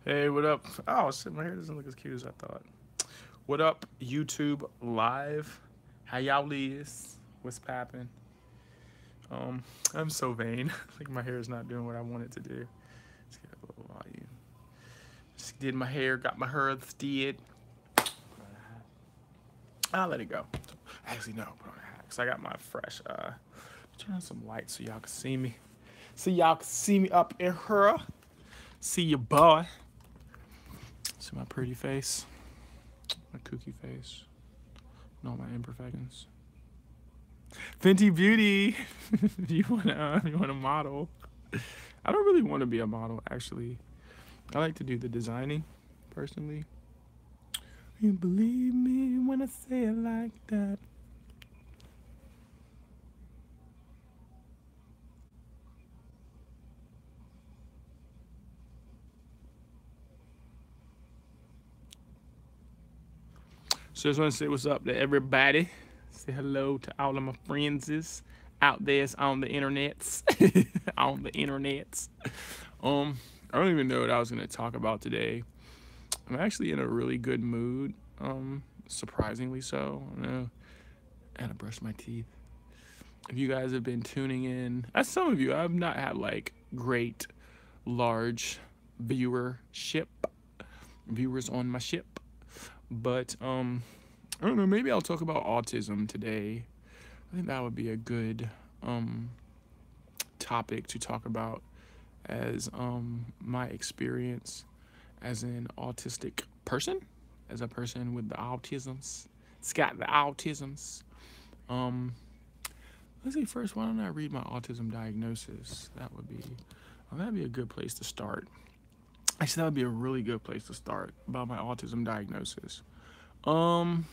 Hey, what up? Oh, shit, my hair doesn't look as cute as I thought. What up, YouTube Live? How y'all is? What's poppin'? Um, I'm so vain. Like my hair is not doing what I want it to do. Let's get a little volume. Just did my hair, got my hair did. I'll let it go. Actually, no, put on a hat. Cause I got my fresh. Turn on some lights so y'all can see me. So y'all can see me up in her. See your boy. See my pretty face. My kooky face. And all my imperfections. Fenty Beauty. You wanna model? I don't really want to be a model actually. I like to do the designing, personally. You believe me when I say it like that. So just want to say what's up to everybody. Say hello to all of my friends out there on the internets. On the internets. I don't even know what I was gonna talk about today. I'm actually in a really good mood. Surprisingly so. I know. I had to brush my teeth. If you guys have been tuning in, as some of you, I've not had like great, large viewership, viewers on my ship. But I don't know. Maybe I'll talk about autism today. I think that would be a good topic to talk about as my experience as an autistic person, as a person with the autisms. It's got the autisms. Um, let's see. First, why don't I read my autism diagnosis? That'd be a good place to start. Actually, that would be a really good place to start about my autism diagnosis. Um,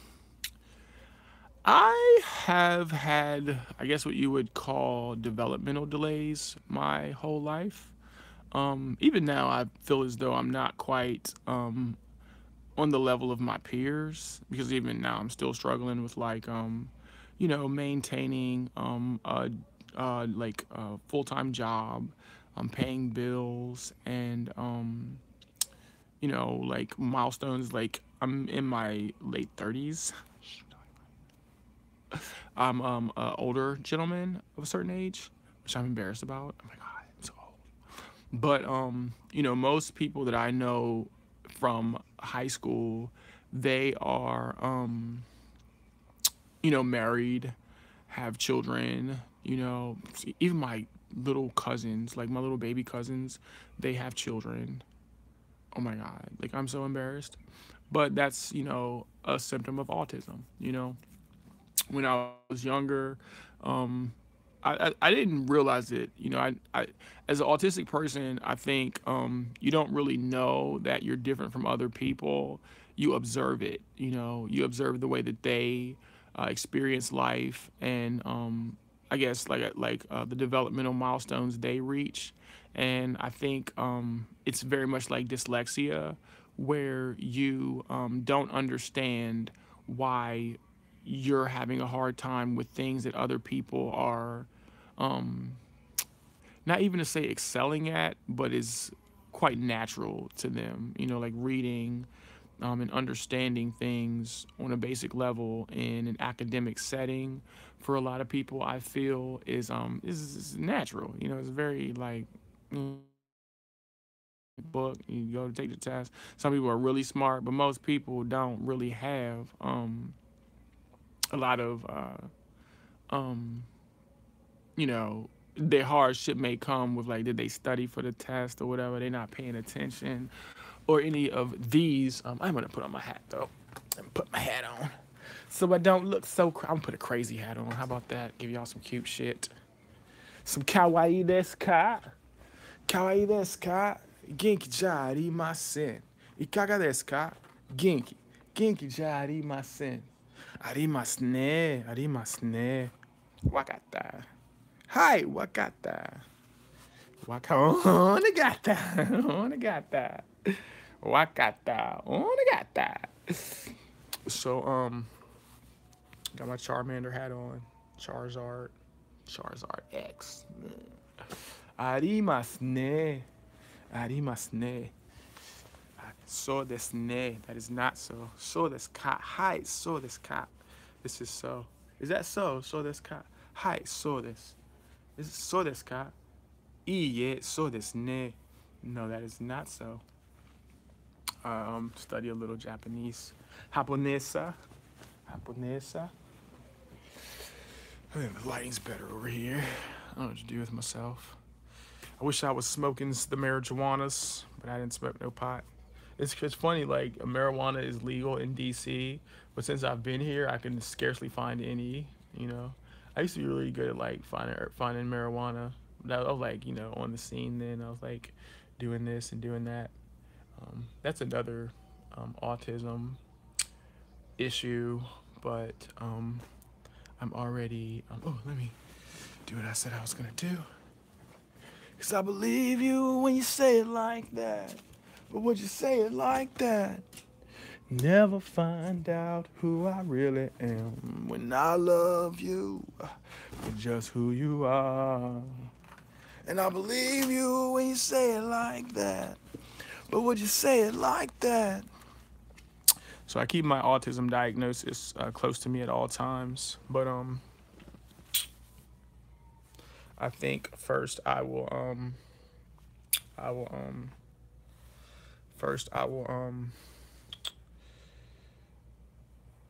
I have had, I guess, what you would call developmental delays my whole life. Even now, I feel as though I'm not quite on the level of my peers because even now I'm still struggling with like, maintaining a full-time job, paying bills, and like milestones. Like I'm in my late 30s. I'm an older gentleman of a certain age, which I'm embarrassed about. Oh my god, I'm so old. But most people that I know from high school, they are married, have children. Even my little cousins, like my little baby cousins, they have children. Oh my god, like I'm so embarrassed. But that's a symptom of autism. When I was younger, I didn't realize it. I as an autistic person, I think you don't really know that you're different from other people. You observe it. You observe the way that they experience life, and I guess the developmental milestones they reach. And I think it's very much like dyslexia, where you don't understand why you're having a hard time with things that other people are um, not even to say excelling at, but is quite natural to them. Like reading and understanding things on a basic level in an academic setting for a lot of people, I feel is natural. It's very like book, you go to take the test. Some people are really smart, but most people don't really have a lot of um their hardship may come with like, did they study for the test or whatever, they're not paying attention or any of these. I'm gonna put on my hat though and put my hat on so I don't look so I'm gonna put a crazy hat on. How about that? Give y'all some cute shit. Some kawaii desu ka? Kawaii desu ka? Genki ja arimasen. Ikaga desu ka? Genki. Genki ja arimasen. Arimasu ne. Arimasu ne. Wakata. Hi, wakata. Waka onagata. Onagata. Wakata. Onagata. So, got my Charmander hat on. Charizard. Charizard X. Arimasu ne. Arimasu ne. So this ne. That is not so. So this ka. Hi. So this ka. This is so. Is that so? So this ka. Hi. So this. This is so this ka. Iye. So this ne. No, that is not so. Study a little Japanese. Japonesa. Japonesa. I think the lighting's better over here. I don't know what to do with myself. I wish I was smoking the marijuanas, but I didn't smoke no pot. It's funny, like marijuana is legal in DC, but since I've been here, I can scarcely find any. You know, I used to be really good at like finding marijuana. But I was like, on the scene. Then I was like doing this and doing that. That's another autism issue, but I'm already. Oh, let me do what I said I was gonna do. Cause I believe you when you say it like that. But would you say it like that? Never find out who I really am when I love you for just who you are. And I believe you when you say it like that. But would you say it like that? So I keep my autism diagnosis close to me at all times. But I think first I will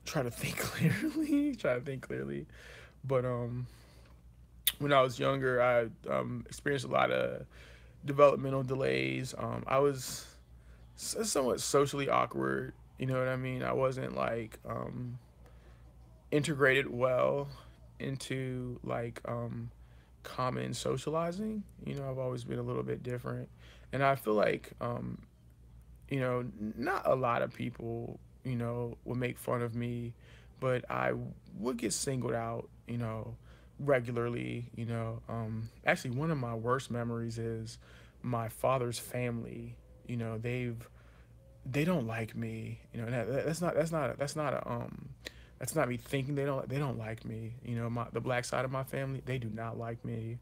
try to think clearly. But when I was younger, I experienced a lot of developmental delays. I was somewhat socially awkward. You know what I mean? I wasn't like integrated well into like common socializing. I've always been a little bit different, and I feel like not a lot of people would make fun of me, but I would get singled out regularly. Actually, one of my worst memories is my father's family. They don't like me. That's not me thinking they don't like me. The black side of my family, they do not like me.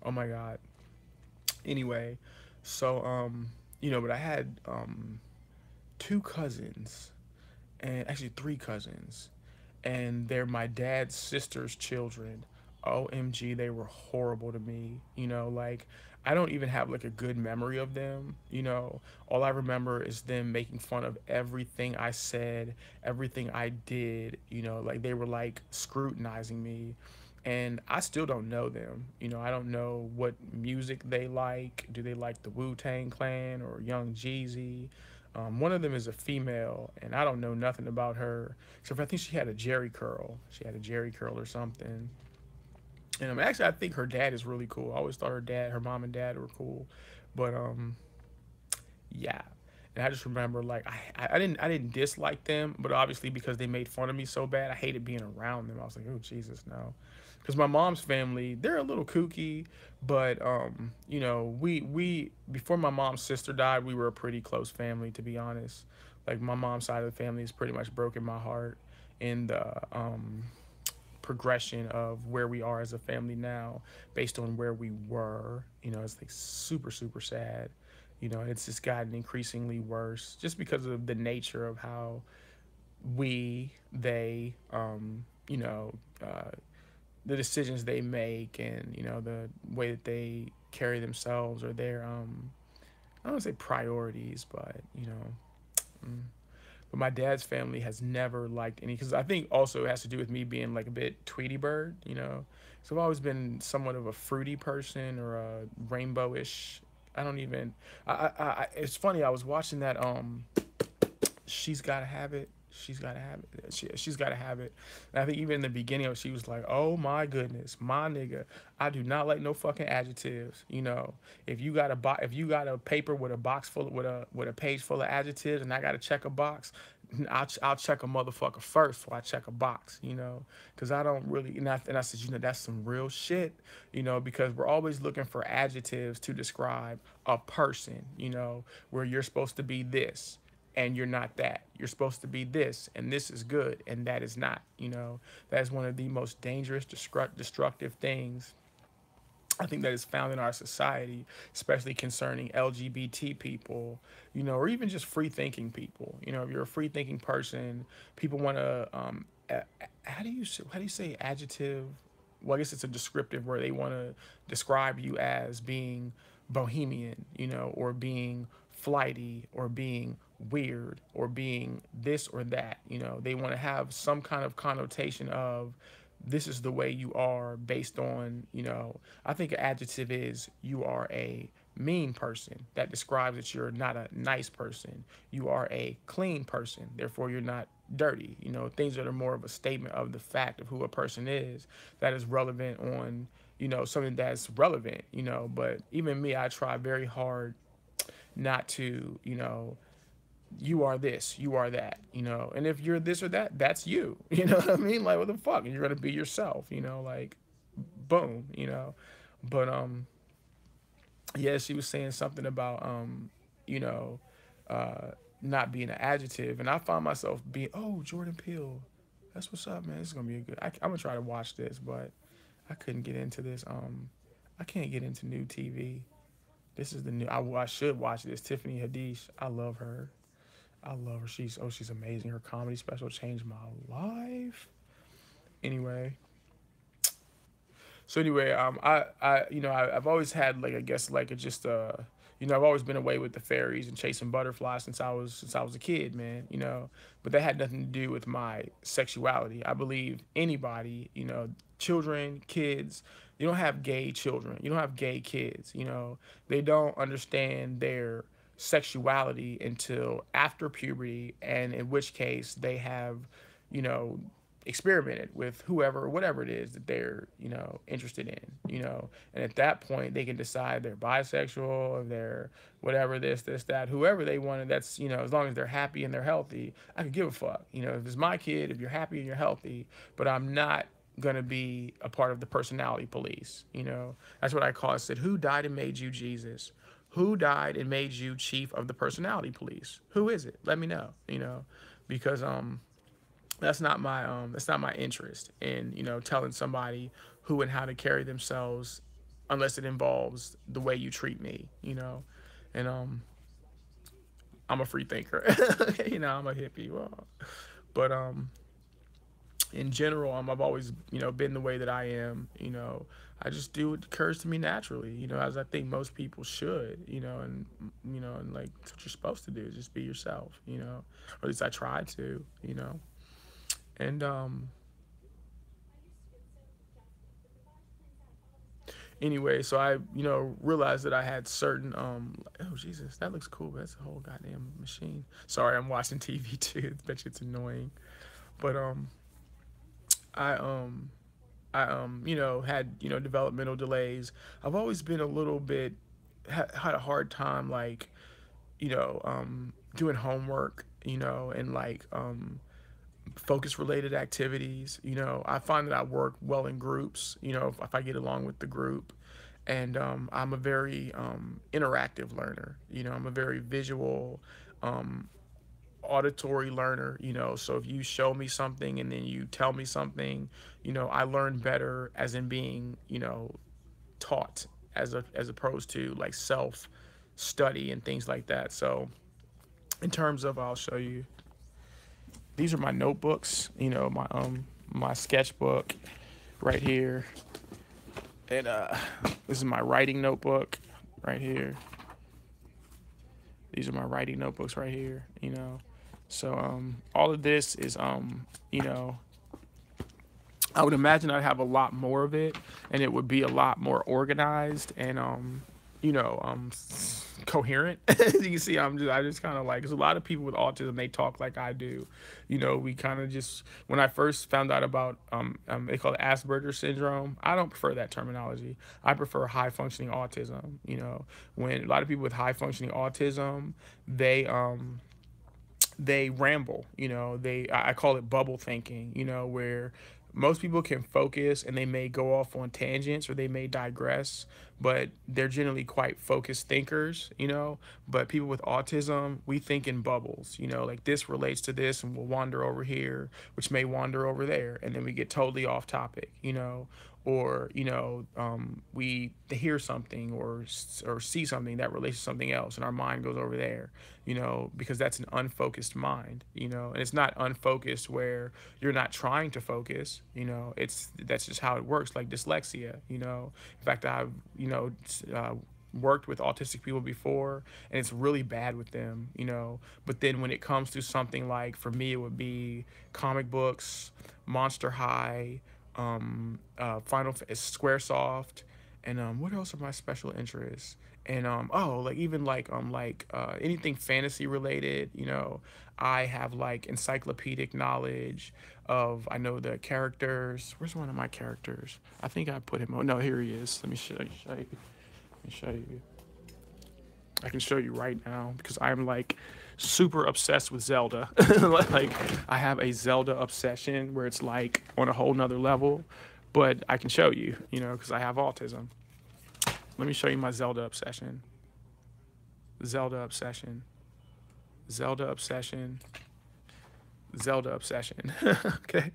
Oh my God. Anyway, so but I had two cousins, and actually three cousins, and they're my dad's sister's children. OMG, they were horrible to me. Like I don't even have like a good memory of them. All I remember is them making fun of everything I said, everything I did. Like they were like scrutinizing me, and I still don't know them. I don't know what music they like. Do they like the Wu-Tang Clan or Young Jeezy? One of them is a female, and I don't know nothing about her. Except for I think she had a Jerry curl. She had a Jerry curl or something. And actually, I think her dad is really cool. I always thought her mom and dad were cool. But yeah. And I just remember like I didn't dislike them, but obviously because they made fun of me so bad, I hated being around them. I was like, oh Jesus, no. Because my mom's family, they're a little kooky, but we before my mom's sister died, we were a pretty close family, to be honest. Like my mom's side of the family has pretty much broken my heart in the progression of where we are as a family now based on where we were. It's like super super sad. It's just gotten increasingly worse just because of the nature of how they the decisions they make, and the way that they carry themselves, or their I don't want to say priorities, but but my dad's family has never liked any, because I think also it has to do with me being like a bit Tweety Bird. So I've always been somewhat of a fruity person, or a rainbowish. I don't even. It's funny. I was watching that. She's Gotta Have It. She's Gotta Have It. She's Gotta Have It. And I think even in the beginning, she was like, "Oh my goodness, my nigga, I do not like no fucking adjectives. If you got a paper with a box full with a page full of adjectives, and I got to check a box, I'll check a motherfucker first before I check a box. Because I don't really." And I said, that's some real shit. Because we're always looking for adjectives to describe a person. Where you're supposed to be this, and you're not that. You're supposed to be this, and this is good, and that is not. That is one of the most dangerous, destructive things I think that is found in our society, especially concerning LGBT people, or even just free thinking people. If you're a free thinking person, people want to, how do you say adjective? Well, I guess it's a descriptive where they want to describe you as being bohemian, or being flighty, or being weird, or being this or that. They want to have some kind of connotation of this is the way you are based on, I think an adjective is you are a mean person. That describes that you're not a nice person. You are a clean person. Therefore, you're not dirty. Things that are more of a statement of the fact of who a person is that is relevant on, something that's relevant, But even me, I try very hard not to, you are this, you are that, and if you're this or that, that's you, you know what I mean? Like, what the fuck? And you're gonna be yourself, like, boom, But yeah, she was saying something about you know, not being an adjective, and I found myself being, oh, Jordan Peele, that's what's up, man. This is gonna be a good. I'm gonna try to watch this, but I couldn't get into this. I can't get into new TV. This is the new. I should watch this. Tiffany Haddish, I love her. I love her. She's amazing. Her comedy special changed my life. Anyway, I've always had, like, I guess, like, it's just I've always been away with the fairies and chasing butterflies since I was a kid, man. But that had nothing to do with my sexuality. I believe anybody, children, kids, you don't have gay children, you don't have gay kids, they don't understand their sexuality until after puberty, and in which case they have, you know, experimented with whoever, whatever it is that they're, interested in, and at that point they can decide they're bisexual or they're whatever, this, that, whoever they want. That's, as long as they're happy and they're healthy, I could give a fuck. If it's my kid, if you're happy and you're healthy, but I'm not gonna be a part of the personality police. That's what I call it. I said, who died and made you Jesus? Who died and made you chief of the personality police? Who is it? Let me know. Because that's not my interest in, telling somebody who and how to carry themselves, unless it involves the way you treat me. And I'm a free thinker. I'm a hippie. Well, but in general, I've always, been the way that I am. I just do what occurs to me naturally, as I think most people should, and like, that's what you're supposed to do, is just be yourself, or at least I try to, and anyway, so I, realized that I had certain, oh Jesus, that looks cool, but that's a whole goddamn machine. Sorry, I'm watching TV too. I bet you it's annoying, but I had, developmental delays. I've always been a little bit, had a hard time, like, doing homework, and like focus related activities. I find that I work well in groups, if I get along with the group. And I'm a very interactive learner. I'm a very visual, auditory learner. So if you show me something and then you tell me something, I learn better as in being, taught, as opposed to like self study and things like that. So in terms of, I'll show you, these are my notebooks, my sketchbook right here. And this is my writing notebook right here. These are my writing notebooks right here, So all of this is, I would imagine I'd have a lot more of it, and it would be a lot more organized and, coherent. As you can see, I just kind of like, there's a lot of people with autism, they talk like I do. We kind of just, when I first found out about, they call it Asperger's syndrome. I don't prefer that terminology. I prefer high functioning autism. When a lot of people with high functioning autism, they ramble, I call it bubble thinking, where most people can focus and they may go off on tangents or they may digress, but they're generally quite focused thinkers, you know. But people with autism, we think in bubbles, you know, like this relates to this and we'll wander over here, which may wander over there, and then we get totally off topic, you know. Or we hear something or see something that relates to something else, and our mind goes over there, you know, because that's an unfocused mind, you know. And it's not unfocused where you're not trying to focus, you know. That's just how it works, like dyslexia, you know. In fact, I've uh, worked with autistic people before, and it's really bad with them, you know. But then when it comes to something like, for me, it would be comic books, Monster High, Squaresoft, and what else are my special interests? And like even anything fantasy related, you know. I have like encyclopedic knowledge of, I know the characters. Where's one of my characters? I think I put him on. No, here he is. Let me show you. Let me show you. I can show you right now because I'm like super obsessed with Zelda. Like I have a Zelda obsession where it's like on a whole nother level, but I can show you, you know, because I have autism. Let me show you my Zelda obsession. Zelda obsession. Zelda obsession. Zelda obsession. Okay.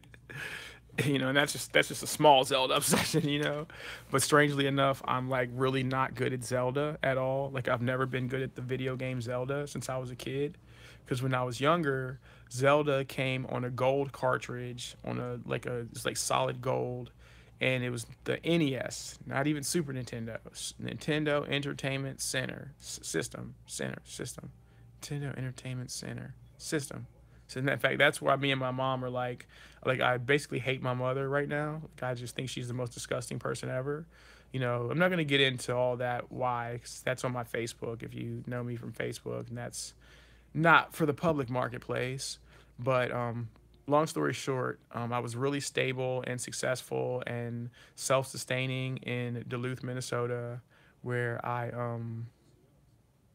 You know, and that's just a small Zelda obsession, you know. But strangely enough, I'm like really not good at Zelda at all. Like I've never been good at the video game Zelda since I was a kid, because when I was younger, Zelda came on a gold cartridge, on it's like solid gold, and it was the NES, not even Super Nintendo. Nintendo Entertainment Center System, Nintendo Entertainment Center System. So in fact, that's why me and my mom are like I basically hate my mother right now. Like, I just think she's the most disgusting person ever. You know, I'm not gonna get into all that why, 'cause that's on my Facebook. If you know me from Facebook, and that's not for the public marketplace. But long story short, I was really stable and successful and self-sustaining in Duluth, Minnesota, where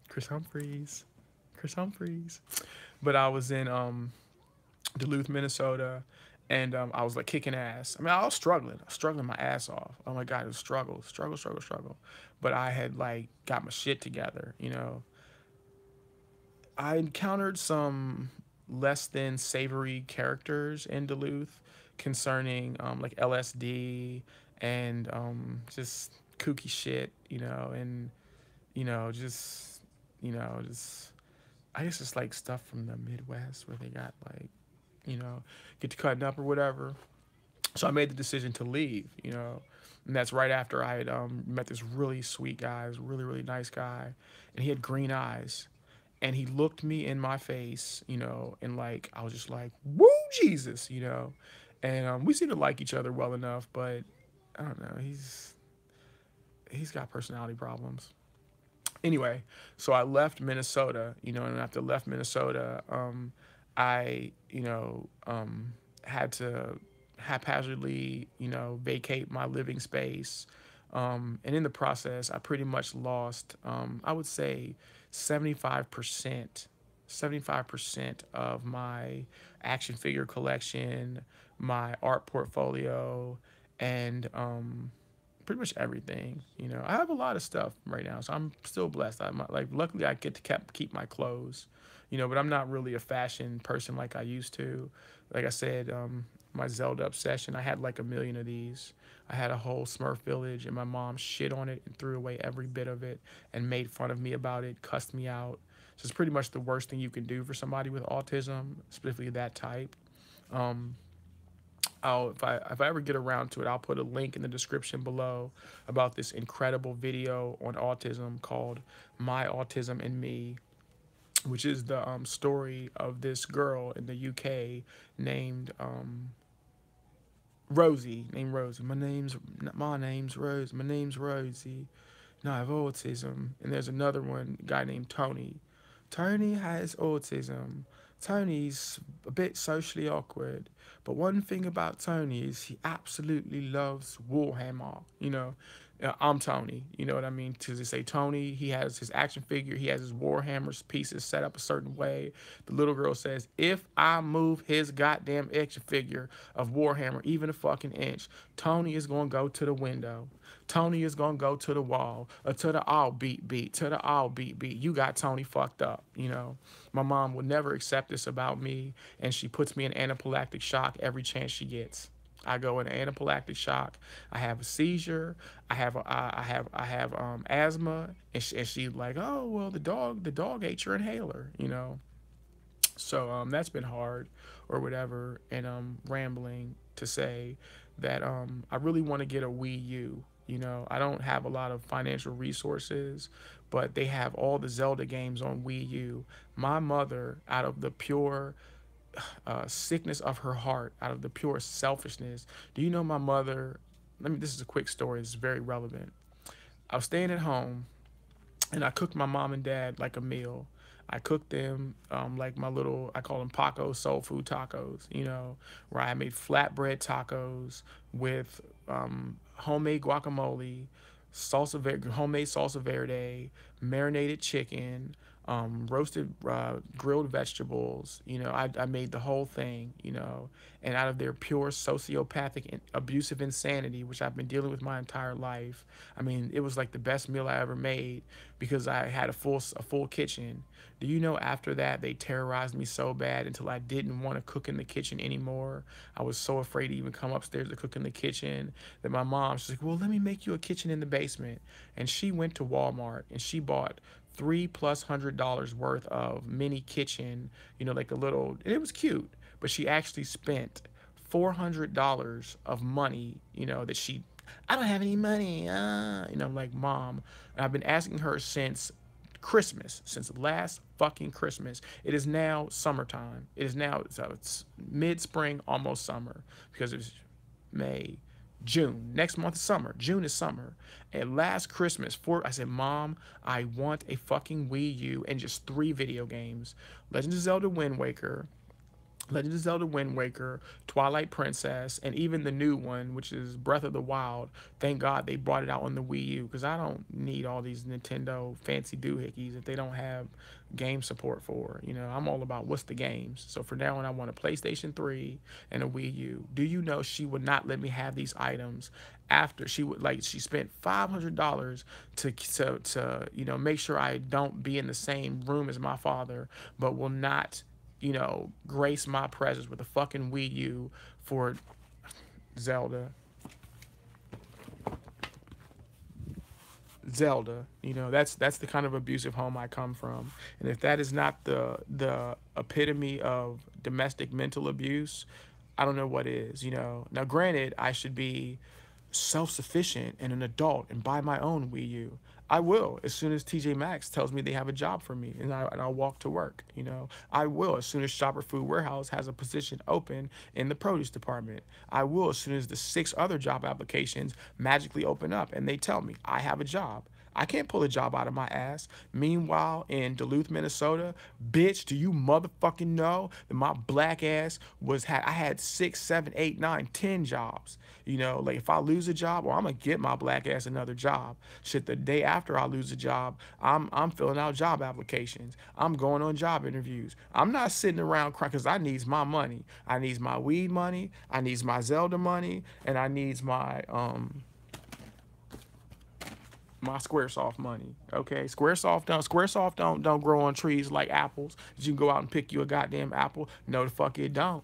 Chris Humphreys, Chris Humphreys. But I was in Duluth, Minnesota, and I was like kicking ass. I mean, I was struggling my ass off. Oh my God, it was struggle. But I had like got my shit together, you know. I encountered some less than savory characters in Duluth concerning like LSD and just kooky shit, you know, and you know, just I guess it's like stuff from the Midwest where they got like, you know, get to cutting up or whatever. So I made the decision to leave, you know, and that's right after I had met this really sweet guy, this really nice guy, and he had green eyes, and he looked me in my face, you know, and like I was just like, "Woo, Jesus," you know, and we seemed to like each other well enough, but I don't know, he's got personality problems. Anyway, so I left Minnesota, you know, and after I left Minnesota, I, had to haphazardly, you know, vacate my living space. And in the process, I pretty much lost, I would say 75%, 75% of my action figure collection, my art portfolio, and pretty much everything. You know, I have a lot of stuff right now, so I'm still blessed. I'm like, luckily, I get to keep my clothes, you know, but I'm not really a fashion person like I used to. Like I said, my Zelda obsession, I had like a million of these. I had a whole Smurf village, and my mom shit on it and threw away every bit of it and made fun of me about it, cussed me out. So it's pretty much the worst thing you can do for somebody with autism, specifically that type. Um, if I ever get around to it, I'll put a link in the description below about this incredible video on autism called "My Autism and Me," which is the story of this girl in the UK named Rosie. Named Rosie. My name's Rose. My name's Rosie. No, I have autism. And there's another one, a guy named Tony. Tony has autism. Tony's a bit socially awkward, but one thing about Tony is he absolutely loves Warhammer. You know, I'm Tony. You know what I mean? To say Tony, he has his action figure, he has his Warhammer pieces set up a certain way. The little girl says, if I move his goddamn action figure of Warhammer even a fucking inch, Tony is going to go to the window. Tony is gonna go to the wall, or to the all beat, to the all beat. You got Tony fucked up, you know. My mom will never accept this about me, and she puts me in anaphylactic shock every chance she gets. I go in anaphylactic shock. I have a seizure. I have asthma, and she like, oh well, the dog ate your inhaler, you know. So that's been hard or whatever. And rambling to say that I really want to get a Wii U. You know, I don't have a lot of financial resources, but they have all the Zelda games on Wii U. My mother, out of the pure sickness of her heart, out of the pure selfishness, do you know my mother? This is a quick story. It's very relevant. I was staying at home and I cooked my mom and dad like a meal. I cooked them like my little, I call them Paco soul food tacos, you know, where I made flatbread tacos with homemade guacamole, homemade salsa verde, marinated chicken, roasted grilled vegetables. You know, I made the whole thing, you know, and out of their pure sociopathic and abusive insanity, which I've been dealing with my entire life. I mean, it was like the best meal I ever made because I had a full kitchen. Do you know after that they terrorized me so bad until I didn't want to cook in the kitchen anymore? I was so afraid to even come upstairs to cook in the kitchen that my mom, she's like, well, let me make you a kitchen in the basement. And she went to Walmart and she bought $300+ worth of mini kitchen, you know, like a little, and it was cute, but she actually spent $400 of money, you know, that I don't have any money, you know, I'm like, mom, and I've been asking her since Christmas, since last fucking Christmas. It is now summertime. It is now, so it's mid-spring, almost summer, because it's May, June. Next month is summer. June is summer. And last Christmas, I said, Mom, I want a fucking Wii U and just 3 video games. Legend of Zelda Wind Waker, Legend of Zelda Wind Waker, Twilight Princess, and even the new one, which is Breath of the Wild. Thank God they brought it out on the Wii U, because I don't need all these Nintendo fancy doohickeys that they don't have game support for. You know, I'm all about what's the games. So for now on, I want a PlayStation 3 and a Wii U. Do you know she would not let me have these items after she spent $500 to you know, make sure I don't be in the same room as my father, but will not, you know, grace my presence with a fucking Wii U for Zelda. Zelda, you know, that's the kind of abusive home I come from. And if that is not the epitome of domestic mental abuse, I don't know what is, you know. Now granted, I should be self-sufficient and an adult and buy my own Wii U. I will as soon as TJ Maxx tells me they have a job for me and I'll walk to work, you know. I will as soon as Shopper Food Warehouse has a position open in the produce department. I will as soon as the 6 other job applications magically open up and they tell me I have a job. I can't pull a job out of my ass. Meanwhile, in Duluth, Minnesota, bitch, do you motherfucking know that my black ass I had 6, 7, 8, 9, 10 jobs. You know, like if I lose a job, or I'm gonna get my black ass another job. Shit, the day after I lose a job, I'm filling out job applications. I'm going on job interviews. I'm not sitting around crying because I needs my money. I needs my weed money. I needs my Zelda money, and I needs my Squaresoft money. Okay, Squaresoft don't grow on trees like apples. You can go out and pick you a goddamn apple. No, the fuck it don't.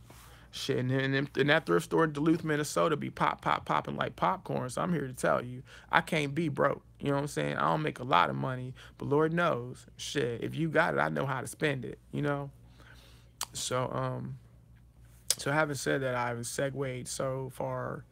Shit, and that thrift store in Duluth, Minnesota be popping like popcorn. So I'm here to tell you, I can't be broke. You know what I'm saying? I don't make a lot of money, but Lord knows, shit, if you got it, I know how to spend it. You know. So having said that, I've segued so far.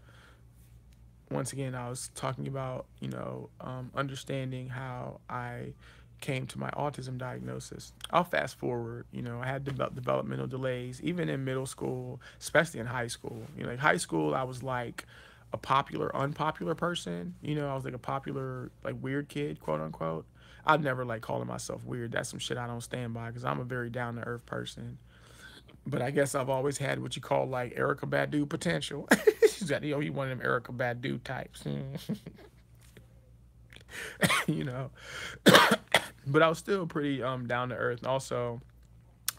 Once again, I was talking about, you know, understanding how I came to my autism diagnosis. I'll fast forward. You know, I had developmental delays even in middle school, especially in high school. You know, like high school, I was like a popular, unpopular person. You know, I was like a popular, like weird kid, quote unquote. I'd never like calling myself weird. That's some shit I don't stand by because I'm a very down to earth person. But I guess I've always had what you call like Erica Badu potential. She's got, you know, you one of them Erica Badu types. You know. But I was still pretty down to earth. And also,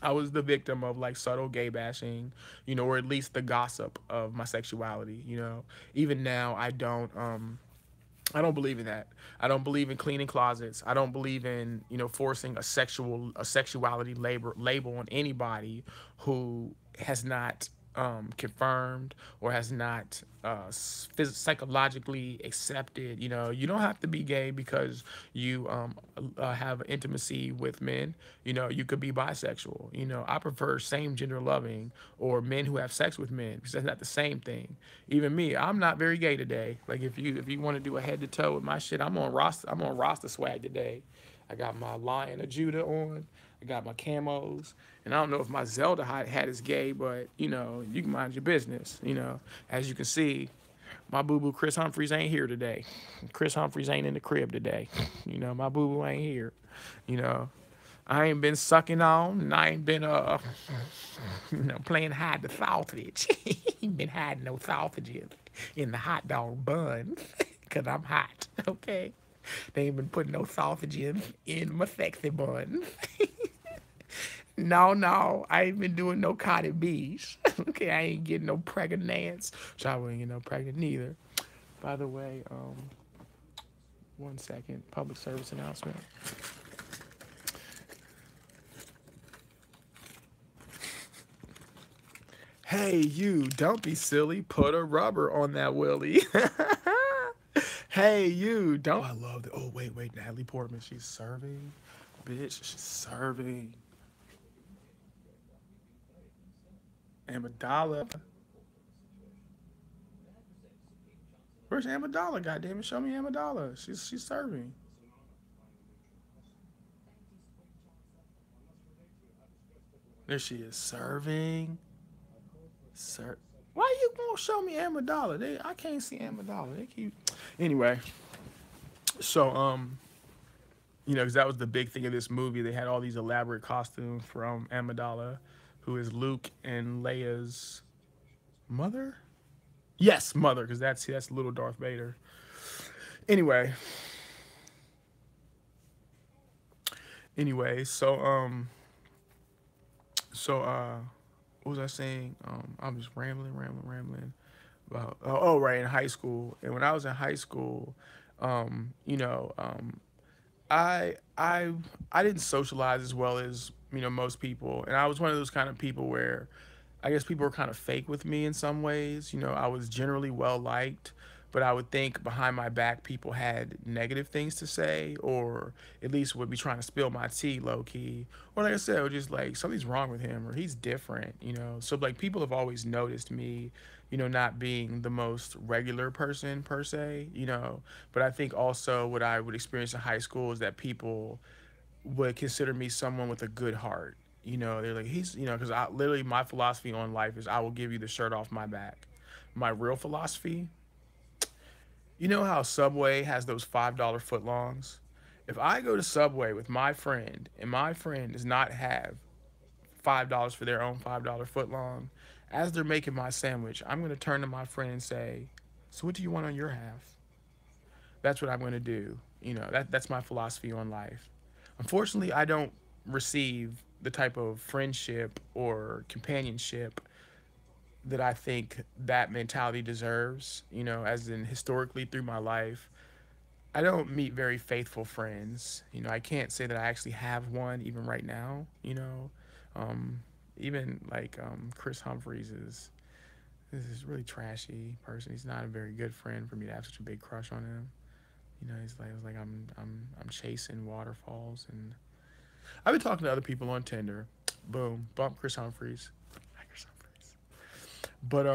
I was the victim of like subtle gay bashing, you know, or at least the gossip of my sexuality, you know. Even now I don't I don't believe in that. I don't believe in cleaning closets. I don't believe in, forcing a sexuality label on anybody who has not confirmed or has not psychologically accepted. You don't have to be gay because you have intimacy with men. You could be bisexual. I prefer same gender loving or men who have sex with men because that's not the same thing. Even me, I'm not very gay today. Like if you want to do a head to toe with my shit, I'm on Rasta swag today. I got my Lion of Judah on. I got my camos, and I don't know if my Zelda hat is gay, but you can mind your business. As you can see, my boo boo Chris Humphreys ain't here today. Chris Humphreys ain't in the crib today. My boo boo ain't here. You know, I ain't been sucking on, and I ain't been playing hide the sausage. Ain't been hiding no sausages in the hot dog bun, cause I'm hot. Okay, they ain't been putting no sausages in my sexy bun. No, no, I ain't been doing no Cardi B's. Okay, I ain't getting no pregnants. So I wouldn't get no pregnant neither. By the way, 1 second, public service announcement. Hey, you, don't be silly. Put a rubber on that willy. Hey, you, don't. Oh, I love it. Oh, wait, Natalie Portman, she's serving. Bitch, she's serving. Amidala. Where's Amidala? Goddamn it, show me Amidala. She's serving. There she is, serving. Sir, why you won't show me Amidala? I can't see Amidala. They keep. Anyway, so because that was the big thing of this movie. They had all these elaborate costumes from Amidala, who is Luke and Leia's mother. Yes, mother, because that's little Darth Vader. Anyway, so what was I saying? I'm just rambling about. Oh, right, in high school. And when I was in high school, um, you know, um, I I I didn't socialize as well as most people, and I was one of those kind of people where I guess people were kind of fake with me in some ways. I was generally well liked, but I would think behind my back people had negative things to say, or at least would be trying to spill my tea low key, or like I said, or just like something's wrong with him or he's different. So like people have always noticed me, not being the most regular person per se. But I think also what I would experience in high school is that people would consider me someone with a good heart. They're like, because I literally, my philosophy on life is I will give you the shirt off my back. My real philosophy, how Subway has those $5 footlongs? If I go to Subway with my friend and my friend does not have $5 for their own $5 footlong, as they're making my sandwich, I'm going to turn to my friend and say, so what do you want on your half? That's what I'm going to do. That's my philosophy on life. Unfortunately, I don't receive the type of friendship or companionship that I think that mentality deserves. As in historically through my life, I don't meet very faithful friends. I can't say that I actually have one even right now. Um, even like Chris Humphreys is this is really trashy person. He's not a very good friend for me to have such a big crush on him. He's like I'm chasing waterfalls, and I've been talking to other people on Tinder. Boom, bump Chris Humphreys. Hi, Chris Humphreys. But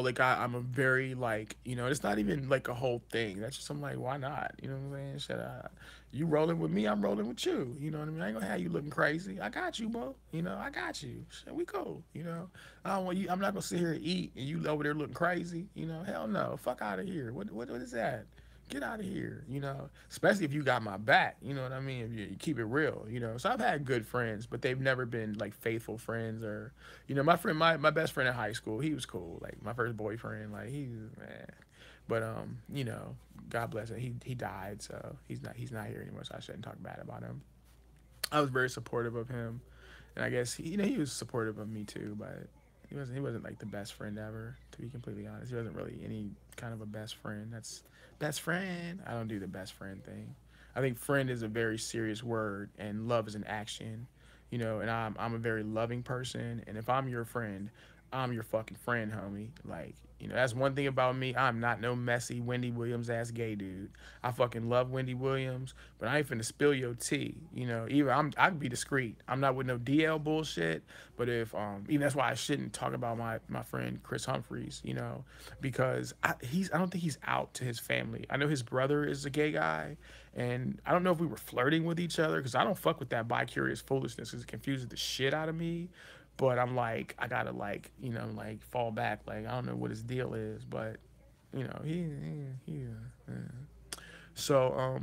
like I'm a very like it's not even like a whole thing. That's just I'm like, why not? You know what I'm saying? Shut up. You rolling with me, I'm rolling with you. You know what I mean? I ain't gonna have you looking crazy. I got you, bro. I got you. Shit, we cool. I don't want you. I'm not gonna sit here and eat and you over there looking crazy. Hell no. Fuck out of here. What is that? Get out of here. Especially if you got my back. You know what I mean? If you keep it real. So I've had good friends, but they've never been like faithful friends or my friend, my best friend in high school, he was cool. Like my first boyfriend, like he was man. But God bless him. He died, so he's not here anymore. So I shouldn't talk bad about him. I was very supportive of him, and I guess he was supportive of me too. But He wasn't like the best friend ever, to be completely honest. He wasn't really any kind of a best friend. That's best friend. I don't do the best friend thing. I think friend is a very serious word, and love is an action. And I'm a very loving person, and if I'm your friend, I'm your fucking friend, homie. Like, that's one thing about me. I'm not no messy Wendy Williams ass gay dude. I fucking love Wendy Williams, but I ain't finna spill your tea. Even I can be discreet. I'm not with no DL bullshit. But if even that's why I shouldn't talk about my friend Chris Humphreys. Because I don't think he's out to his family. I know his brother is a gay guy, and I don't know if we were flirting with each other because I don't fuck with that bi-curious foolishness because it confuses the shit out of me. But I'm like, I gotta like, like fall back. Like, I don't know what his deal is, but he so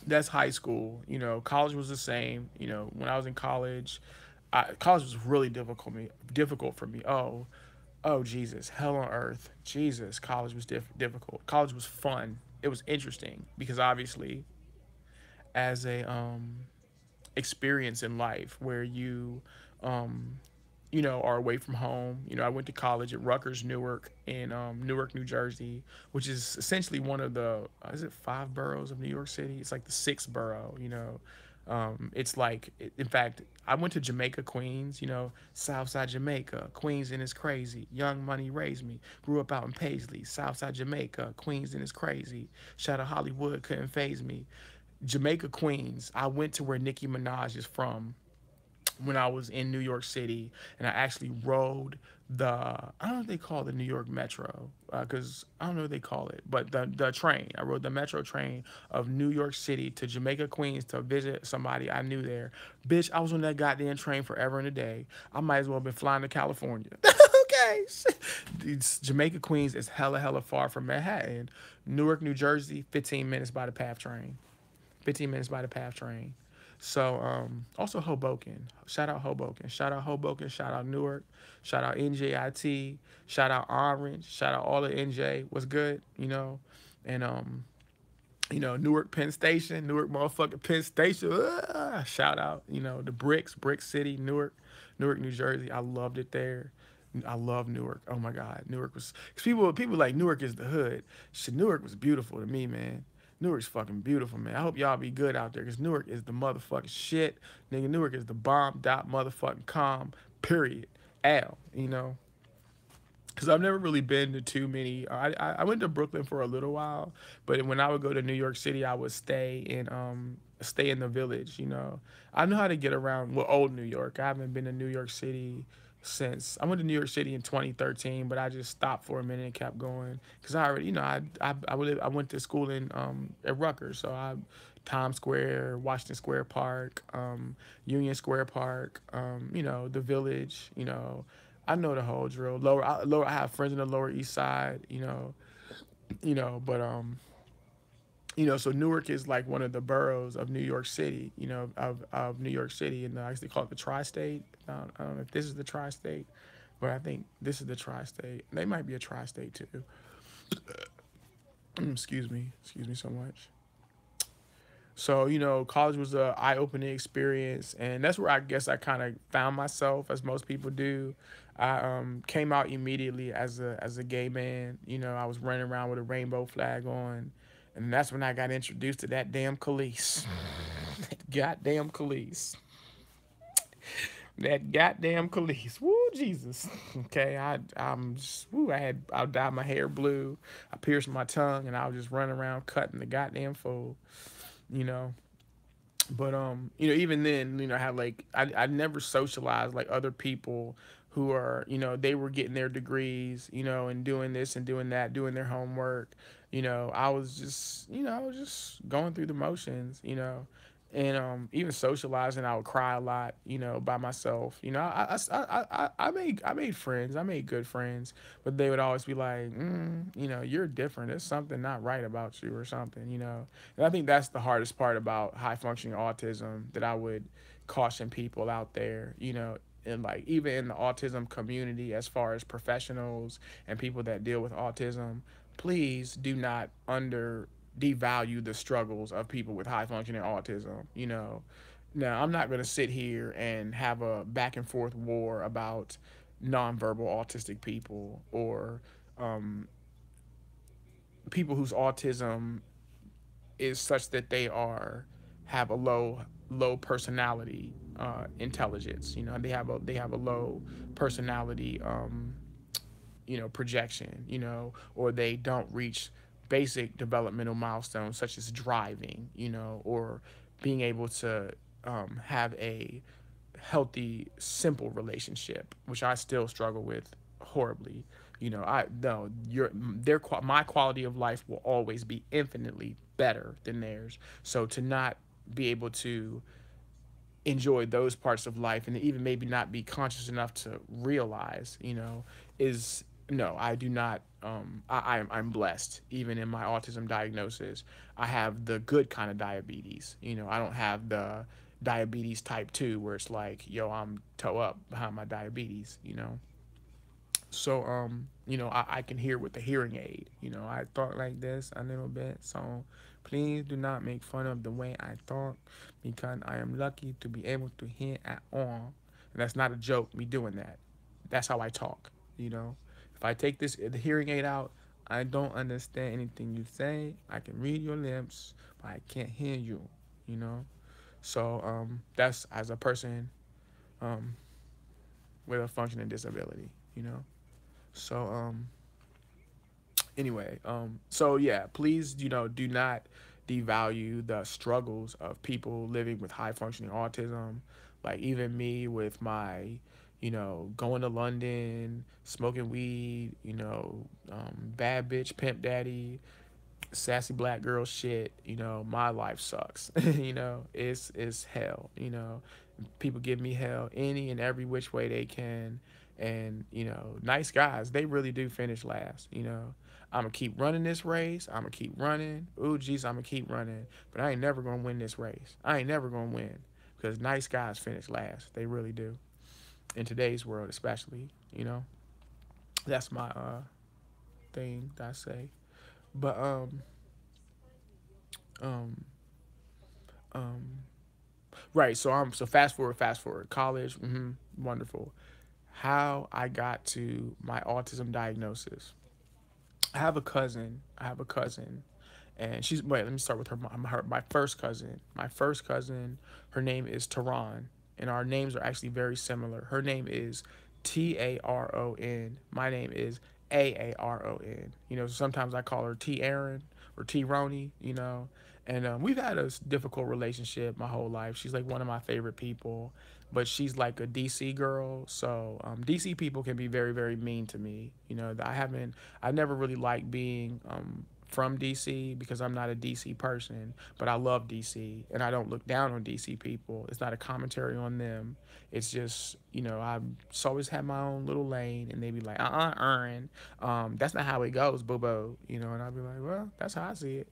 that's high school. College was the same. When I was in college, college was really difficult for me. Oh Jesus, hell on earth, Jesus. College was difficult. College was fun. It was interesting because obviously, as a experience in life where um, are away from home. I went to college at Rutgers Newark in Newark, New Jersey, which is essentially one of the is it 5 boroughs of New York City? It's like the sixth borough. It's like, in fact, I went to Jamaica, Queens. Southside Jamaica, Queens, and it's crazy. Young Money raised me. Grew up out in Paisley, Southside Jamaica, Queens, and it's crazy. Shout out Hollywood, couldn't phase me. Jamaica, Queens. I went to where Nicki Minaj is from when I was in New York City, and I actually rode I don't know what they call the New York Metro, because I don't know what they call it, but the train. I rode the Metro train of New York City to Jamaica, Queens to visit somebody I knew there. Bitch, I was on that goddamn train forever and a day. I might as well have been flying to California. Okay. Jamaica, Queens is hella far from Manhattan. Newark, New Jersey, 15 minutes by the PATH train. 15 minutes by the PATH train. So also Hoboken. Shout out Hoboken. Shout out Hoboken. Shout out Newark. Shout out NJIT. Shout out Orange. Shout out all the NJ. What's good? And Newark Penn Station. Newark motherfucking Penn Station. Shout out, the Bricks, Brick City, Newark, New Jersey. I loved it there. I love Newark. Oh my God, Newark was, because people like Newark is the hood. Shit, Newark was beautiful to me, man. Newark's fucking beautiful, man. I hope y'all be good out there because Newark is the motherfucking shit. Nigga, Newark is the bomb dot motherfucking com, period. Al. Because I've never really been to too many. I went to Brooklyn for a little while, but when I would go to New York City, I would stay in the village. I know how to get around. Well, old New York. I haven't been to New York City since I went to New York City in 2013, but I just stopped for a minute and kept going because I already, I went to school in at Rutgers, so Times Square, Washington Square Park, Union Square Park, the Village, I know the whole drill. I have friends in the Lower East Side, but so Newark is like one of the boroughs of New York City, of New York City, and I guess they call it the tri-state. I don't know if this is the tri-state, but I think this is the tri-state. They might be a tri-state too. Excuse me so much. So, college was a eye-opening experience, and that's where I guess I kind of found myself, as most people do. I came out immediately as a gay man. I was running around with a rainbow flag on, and that's when I got introduced to that damn Khalees. That goddamn Khalees. That goddamn Khalees. Woo, Jesus. Okay, I dyed my hair blue. I pierced my tongue, and I was just running around cutting the goddamn fool. You know. But even then, I had like I never socialized like other people who are, they were getting their degrees, and doing this and doing that, doing their homework. I was just going through the motions, and even socializing, I would cry a lot, by myself. I made friends, I made good friends, but they would always be like, you're different. There's something not right about you or something. And I think that's the hardest part about high functioning autism that I would caution people out there, and like even in the autism community, as far as professionals and people that deal with autism, please do not devalue the struggles of people with high functioning autism. Now I'm not going to sit here and have a back and forth war about nonverbal autistic people, or um, people whose autism is such that they are have a low personality intelligence. You know, they have a low personality projection. Or they don't reach basic developmental milestones such as driving. Or being able to have a healthy, simple relationship, which I still struggle with horribly. I no, my quality of life will always be infinitely better than theirs. So to not be able to enjoy those parts of life, and even maybe not be conscious enough to realize, is no, I do not. I'm blessed. Even in my autism diagnosis, I have the good kind of diabetes. I don't have the diabetes type 2 where it's like, yo, I'm toe up behind my diabetes. So I can hear with the hearing aid. I thought like this a little bit. So please do not make fun of the way I talk, because I am lucky to be able to hear at all. And that's not a joke, me doing that. That's how I talk. If I take the hearing aid out, I don't understand anything you say. I can read your lips, but I can't hear you. So that's as a person um, with a functioning disability. So anyway, so yeah, please, do not devalue the struggles of people living with high functioning autism. Like even me with my, going to London, smoking weed, bad bitch, pimp daddy, sassy black girl shit. My life sucks. It's hell. People give me hell any and every which way they can. And nice guys, they really do finish last. I'm gonna keep running this race. I'm gonna keep running. Ooh, geez, I'm gonna keep running. But I ain't never gonna win this race. I ain't never gonna win, because nice guys finish last. They really do. In today's world, especially. That's my thing that I say. But um um right. So fast forward. College. Wonderful. How I got to my autism diagnosis. I have a cousin, and she's wait. Let me start with my first cousin. My first cousin. Her name is Taron, and our names are actually very similar. Her name is Taron. My name is Aaron. Sometimes I call her T Aaron or T Roni. And we've had a difficult relationship my whole life. She's like one of my favorite people, but she's like a DC girl. So DC people can be very, very mean to me. I never really liked being from DC because I'm not a DC person, but I love DC and I don't look down on DC people. It's not a commentary on them. It's just, I've just always had my own little lane, and they be like, Aaron, that's not how it goes, boo boo, and I'll be like, well, that's how I see it.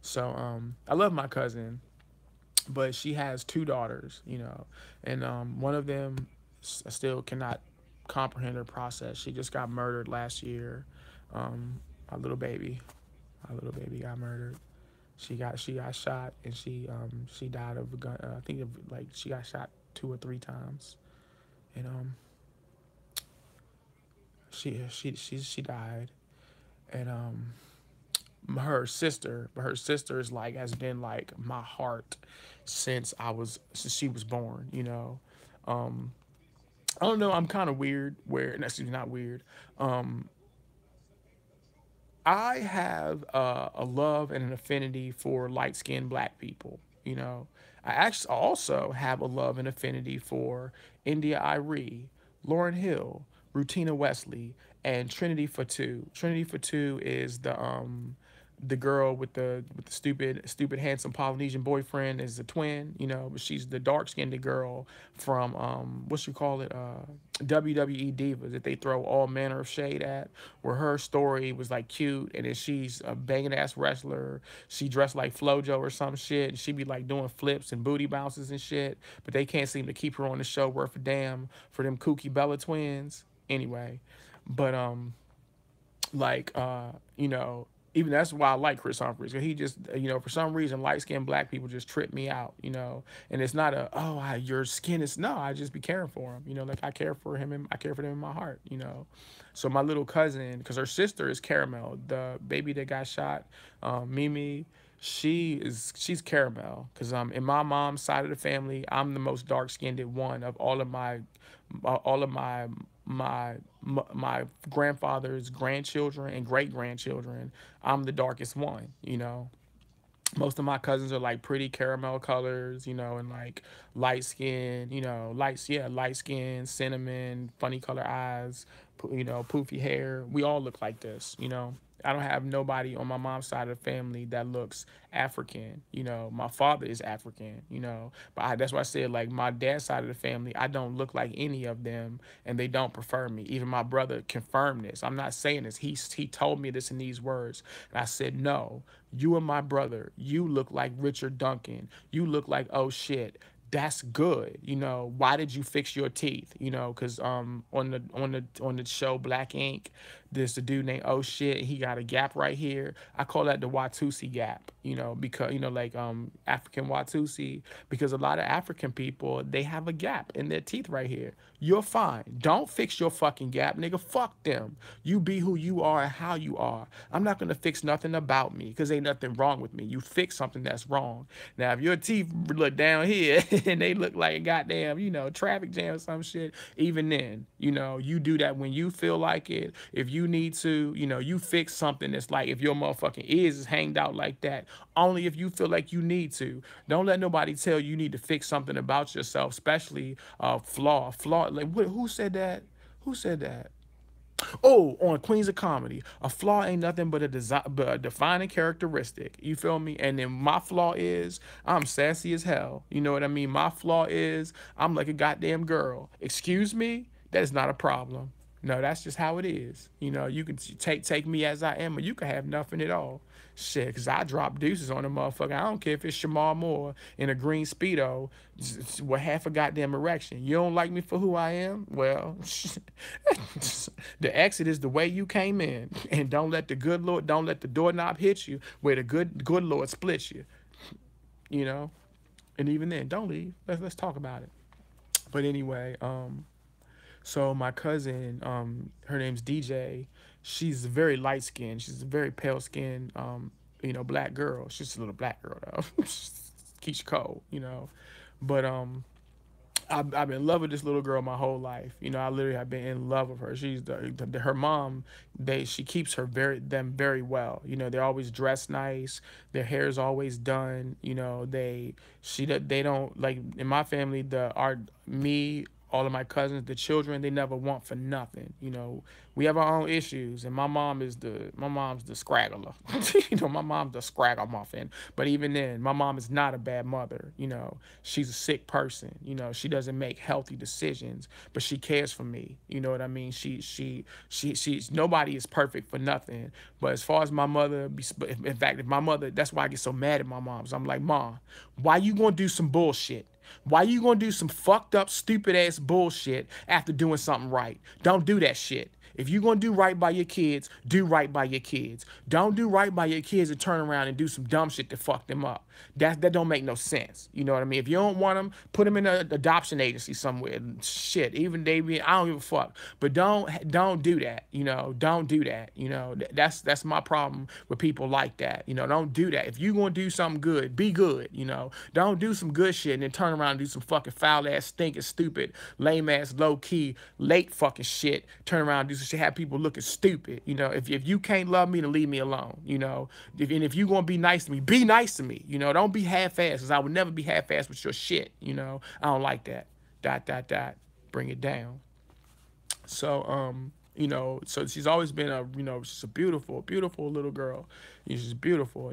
So I love my cousin, but she has two daughters, and one of them still cannot comprehend or process. She just got murdered last year. Um, my little baby, my little baby got murdered. She got shot, and she died of a gun. I think like she got shot 2 or 3 times, and she died, and her sister is like has been like my heart since she was born. um I don't know, I'm kind of weird where, and that's not weird. um I have a love and an affinity for light skinned black people. I actually also have a love and affinity for India Irie, Lauren Hill, Rutina Wesley, and Trinity Fatu. Trinity Fatu is the girl with the stupid handsome Polynesian boyfriend, is a twin, but she's the dark skinned girl from what you call it, WWE divas that they throw all manner of shade at. Where her story was like cute, and then she's a banging ass wrestler. She dressed like FloJo or some shit, and she be like doing flips and booty bounces and shit. But they can't seem to keep her on the show worth a damn for them kooky Bella twins. Anyway, but like Even that's why I like Chris Humphries. 'Cause he just, for some reason, light skinned black people just trip me out, And it's not a, oh, your skin is, no, I just be caring for him, like I care for him and I care for them in my heart. So my little cousin, because her sister is Caramel, the baby that got shot, Mimi, she's Caramel. Because in my mom's side of the family, I'm the most dark skinned one of all of my grandfather's grandchildren and great grandchildren. I'm the darkest one. Most of my cousins are like pretty caramel colors, and like light skin, light skin, cinnamon, funny color eyes, poofy hair. We all look like this. I don't have nobody on my mom's side of the family that looks African. My father is African. But that's why I said, like, my dad's side of the family, I don't look like any of them, and they don't prefer me. Even my brother confirmed this. I'm not saying this. He told me this in these words, and I said, no, you and my brother, you look like Richard Duncan. You look like, oh shit, that's good. Why did you fix your teeth? Because on the show Black Ink, there's a dude named Oh Shit. He got a gap right here. I call that the Watusi gap. Because like African Watusi, because a lot of African people, they have a gap in their teeth right here. You're fine. Don't fix your fucking gap, nigga. Fuck them. You be who you are and how you are. I'm not gonna fix nothing about me because ain't nothing wrong with me. You fix something that's wrong. Now, if your teeth look down here and they look like a goddamn, traffic jam or some shit, even then, you do that when you feel like it. If you need to, you fix something that's like, if your motherfucking ears is hanged out like that, only if you feel like you need to. Don't let nobody tell you need to fix something about yourself, especially flaw. Like, who said that? Who said that? Oh, on Queens of Comedy, a flaw ain't nothing but a defining characteristic. You feel me? And then my flaw is I'm sassy as hell. You know what I mean? My flaw is I'm like a goddamn girl. Excuse me? That is not a problem. No, that's just how it is. You can take me as I am, or you can have nothing at all. Shit, because I drop deuces on a motherfucker. I don't care if it's Shamar Moore in a green Speedo with half a goddamn erection. You don't like me for who I am? Well, the exit is the way you came in. And don't let the doorknob hit you where the good Lord splits you. You know? And even then, don't leave. Let's talk about it. But anyway, so my cousin, her name's DJ. She's very light skinned. She's a very pale skinned, black girl. She's a little black girl though. Keisha Cole. But I've been in love with this little girl my whole life. I literally have been in love with her. She's her mom. She keeps them very well. They're always dressed nice. Their hair is always done. They don't like in my family. Me, all of my cousins, the children, they never want for nothing. We have our own issues, and my mom's the scraggler. My mom's the scraggle muffin. But even then, my mom is not a bad mother. She's a sick person. She doesn't make healthy decisions, but she cares for me. You know what I mean? She's nobody is perfect for nothing. But as far as my mother, in fact, if my mother, that's why I get so mad at my mom. So I'm like, Mom, why you gonna do some bullshit? Why you gonna do some fucked up, stupid ass bullshit after doing something right? Don't do that shit. If you're gonna do right by your kids, do right by your kids. Don't do right by your kids and turn around and do some dumb shit to fuck them up. That don't make no sense. You know what I mean? If you don't want them, put them in an adoption agency somewhere. Shit, even I don't give a fuck. But don't do that. Don't do that. That's my problem with people like that. Don't do that. If you gonna do something good, be good. Don't do some good shit and then turn around and do some fucking foul ass, stinking, stupid, lame ass, low key, late fucking shit. Turn around and do some shit, have people looking stupid. If you can't love me, then leave me alone. If you gonna be nice to me, be nice to me. Don't be half-assed, because I would never be half-assed with your shit. I don't like that. Bring it down. So, so she's always been she's a beautiful, beautiful little girl. She's beautiful.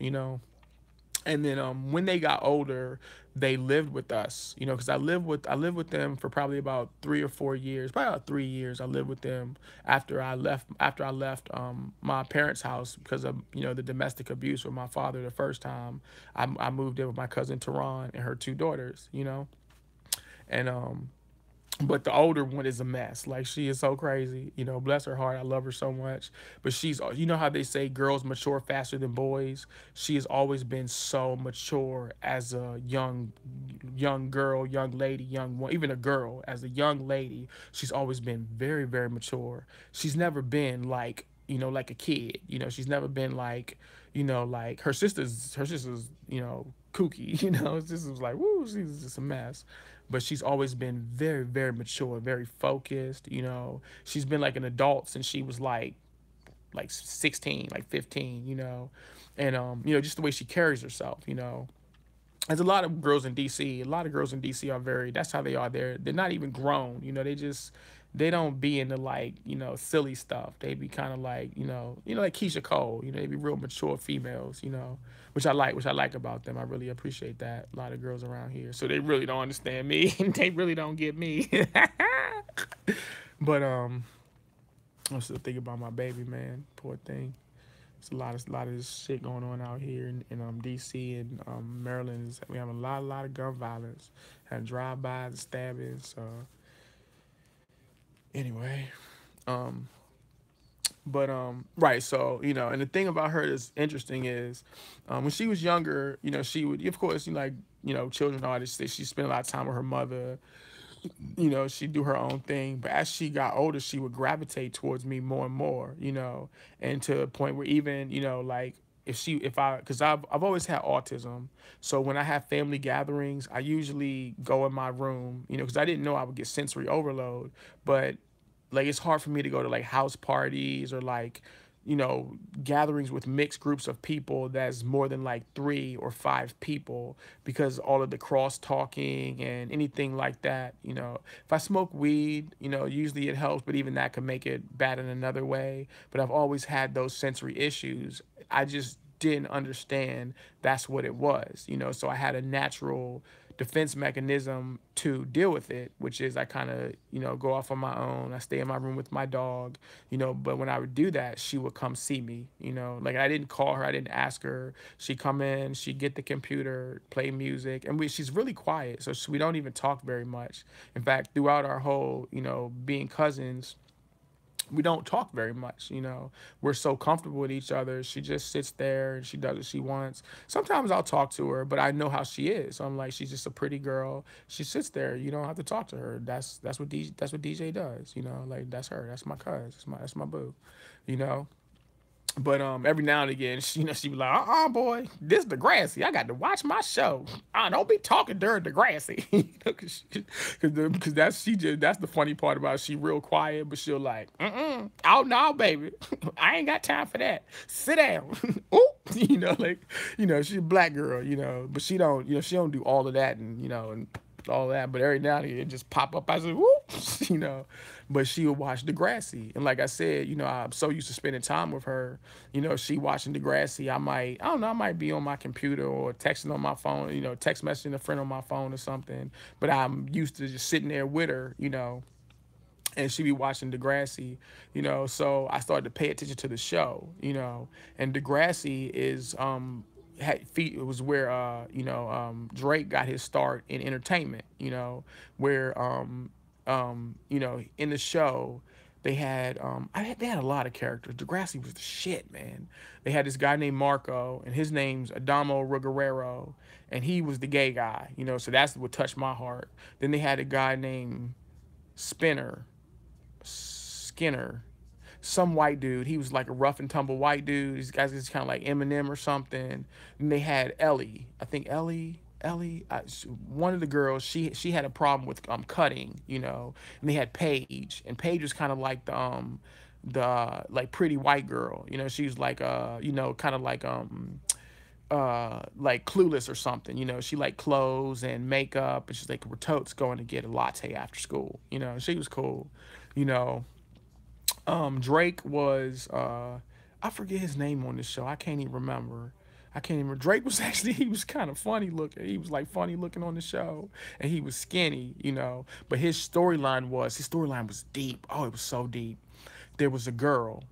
And then when they got older, they lived with us, because I lived with them for probably about 3 or 4 years, probably about 3 years. I lived with them after I left my parents' house because of the domestic abuse with my father the first time. I moved in with my cousin Tehran and her 2 daughters, and But the older one is a mess. Like, she is so crazy. You know, bless her heart. I love her so much. But she's, you know how they say girls mature faster than boys? She has always been so mature as a young girl, young lady, young one, even a girl. As a young lady, she's always been very, very mature. She's never been like, you know, like a kid. You know, she's never been like, you know, like her sisters, you know, kooky. You know, it's just, it was like, woo, she's just a mess. But she's always been very, very mature, very focused. You know, she's been like an adult since she was like 16, like 15. You know, and you know, just the way she carries herself. You know, there's a lot of girls in DC. A lot of girls in DC are very. That's how they are. They're not even grown. You know, they don't be into like, you know, silly stuff. They be kind of like, like Keisha Cole. You know, they be real mature females. You know, which I like about them. I really appreciate that. A lot of girls around here, so they really don't understand me. They really don't get me. But I'm still thinking about my baby, man. Poor thing. It's a lot of this shit going on out here in DC and Maryland. We have a lot of gun violence, and drive-bys, stabbings. Anyway, um, but right. So, you know, and the thing about her that's interesting is, when she was younger, you know, she would, of course, you know, like, you know, children artists, she spent a lot of time with her mother. You know, she'd do her own thing. But as she got older, she would gravitate towards me more and more, you know, and to a point where even, you know, like, because I've always had autism. So when I have family gatherings, I usually go in my room, you know, because I didn't know I would get sensory overload. But like, it's hard for me to go to like house parties or like, you know, gatherings with mixed groups of people that's more than like 3 or 5 people, because all of the cross talking and anything like that. You know, if I smoke weed, you know, usually it helps, but even that can make it bad in another way. But I've always had those sensory issues. I just didn't understand that's what it was, you know. So I had a natural defense mechanism to deal with it, which is I kind of, you know, go off on my own. I stay in my room with my dog, you know. But when I would do that, she would come see me, you know. Like, I didn't call her, I didn't ask her. She'd come in, she'd get the computer, play music, and she's really quiet, so we don't even talk very much. In fact, throughout our whole, you know, being cousins, we don't talk very much, you know. We're so comfortable with each other. She just sits there and she does what she wants. Sometimes I'll talk to her, but I know how she is. So I'm like, she's just a pretty girl. She sits there. You don't have to talk to her. That's what DJ does, you know. Like, that's her. That's my cuz. That's my boo, you know. But every now and again, she, you know, she be like, boy, this Degrassi. I got to watch my show. Don't be talking during Degrassi. You know, because that's the funny part about it. She real quiet, but she'll like, oh no, baby, I ain't got time for that. Sit down. Ooh, you know, like, you know, she's a black girl, you know, but she don't do all of that, and you know, and all that. But every now and again, it just pop up. I said, whoop, you know. But she would watch Degrassi, and like I said, you know, I'm so used to spending time with her. You know, she watching Degrassi. I don't know, I might be on my computer or texting on my phone. You know, text messaging a friend on my phone or something. But I'm used to just sitting there with her. You know, and she be watching Degrassi, you know. So I started to pay attention to the show, you know. And Degrassi is it was where Drake got his start in entertainment, you know, where you know, in the show they had they had a lot of characters. Degrassi was the shit, man. They had this guy named Marco, and his name's Adamo Ruggiero, and he was the gay guy, you know. So that's what touched my heart. Then they had a guy named Skinner, some white dude. He was like a rough and tumble white dude. These guys is kind of like Eminem or something. And they had Ellie. I think one of the girls. She had a problem with cutting, you know. And they had Paige, and Paige was kind of like the like pretty white girl, you know. She was like you know, kind of like Clueless or something, you know. She like clothes and makeup, and she's like, we're totes going to get a latte after school, you know. She was cool, you know. Drake was I forget his name on this show. I can't even remember. Drake was actually, he was kind of funny looking. He was like funny looking on the show, and he was skinny, you know. But his storyline was deep. Oh, it was so deep. There was a girl,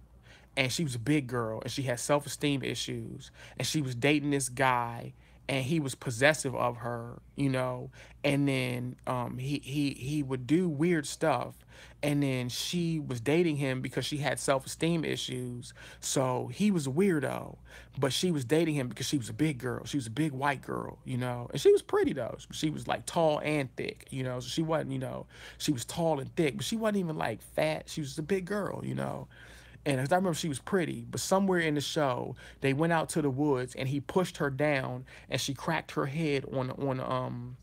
and she was a big girl, and she had self-esteem issues, and she was dating this guy, and he was possessive of her, you know, and then he would do weird stuff, and then she was dating him because she had self-esteem issues, so he was a weirdo, but she was dating him because she was a big girl, she was a big white girl, you know, and she was pretty though, she was like tall and thick, you know, so she wasn't, you know, she was tall and thick, but she wasn't even like fat, she was a big girl, you know. And as I remember, she was pretty, but somewhere in the show, they went out to the woods and he pushed her down and she cracked her head on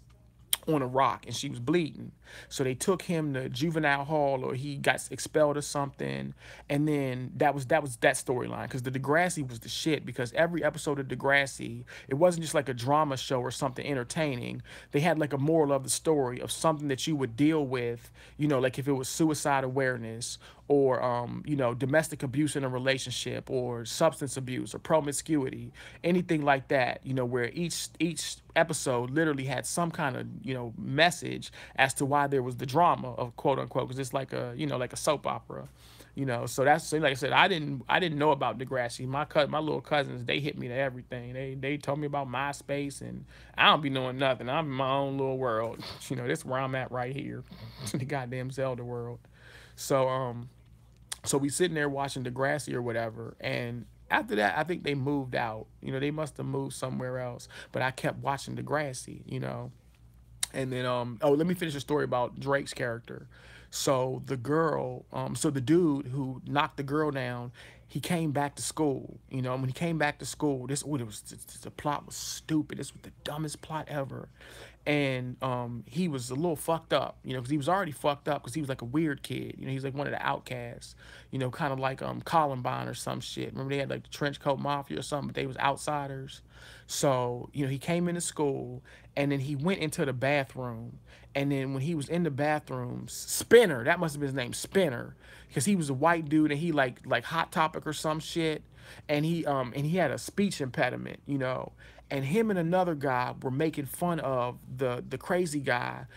a rock and she was bleeding. So they took him to juvenile hall or he got expelled or something. And then that was that storyline, because the Degrassi was the shit, because every episode of Degrassi, it wasn't just like a drama show or something entertaining. They had like a moral of the story of something that you would deal with, you know, like if it was suicide awareness or you know, domestic abuse in a relationship or substance abuse or promiscuity, anything like that, you know, where each episode literally had some kind of, you know, message as to why there was the drama of quote unquote, because it's like a, you know, like a soap opera, you know. So that's, so like I said, I didn't know about Degrassi. My little cousins, they hit me to everything. They told me about MySpace, and I don't be knowing nothing. I'm in my own little world. You know, this is where I'm at right here. The goddamn Zelda world. So so we sitting there watching Degrassi or whatever, and after that, I think they moved out. You know, they must have moved somewhere else. But I kept watching Degrassi, you know. And then oh, let me finish the story about Drake's character. So the girl, so the dude who knocked the girl down, he came back to school. You know, when he came back to school, this, oh, it was, the plot was stupid. This was the dumbest plot ever. And he was a little fucked up, you know, because he was already fucked up because he was like a weird kid. You know, he's like one of the outcasts, you know, kind of like Columbine or some shit. Remember they had like the trench coat mafia or something, but they was outsiders. So, you know, he came into school and then he went into the bathroom. And then when he was in the bathroom, Spinner, that must have been his name, Spinner, because he was a white dude and he like Hot Topic or some shit. And he had a speech impediment, you know. And him and another guy were making fun of the crazy guy,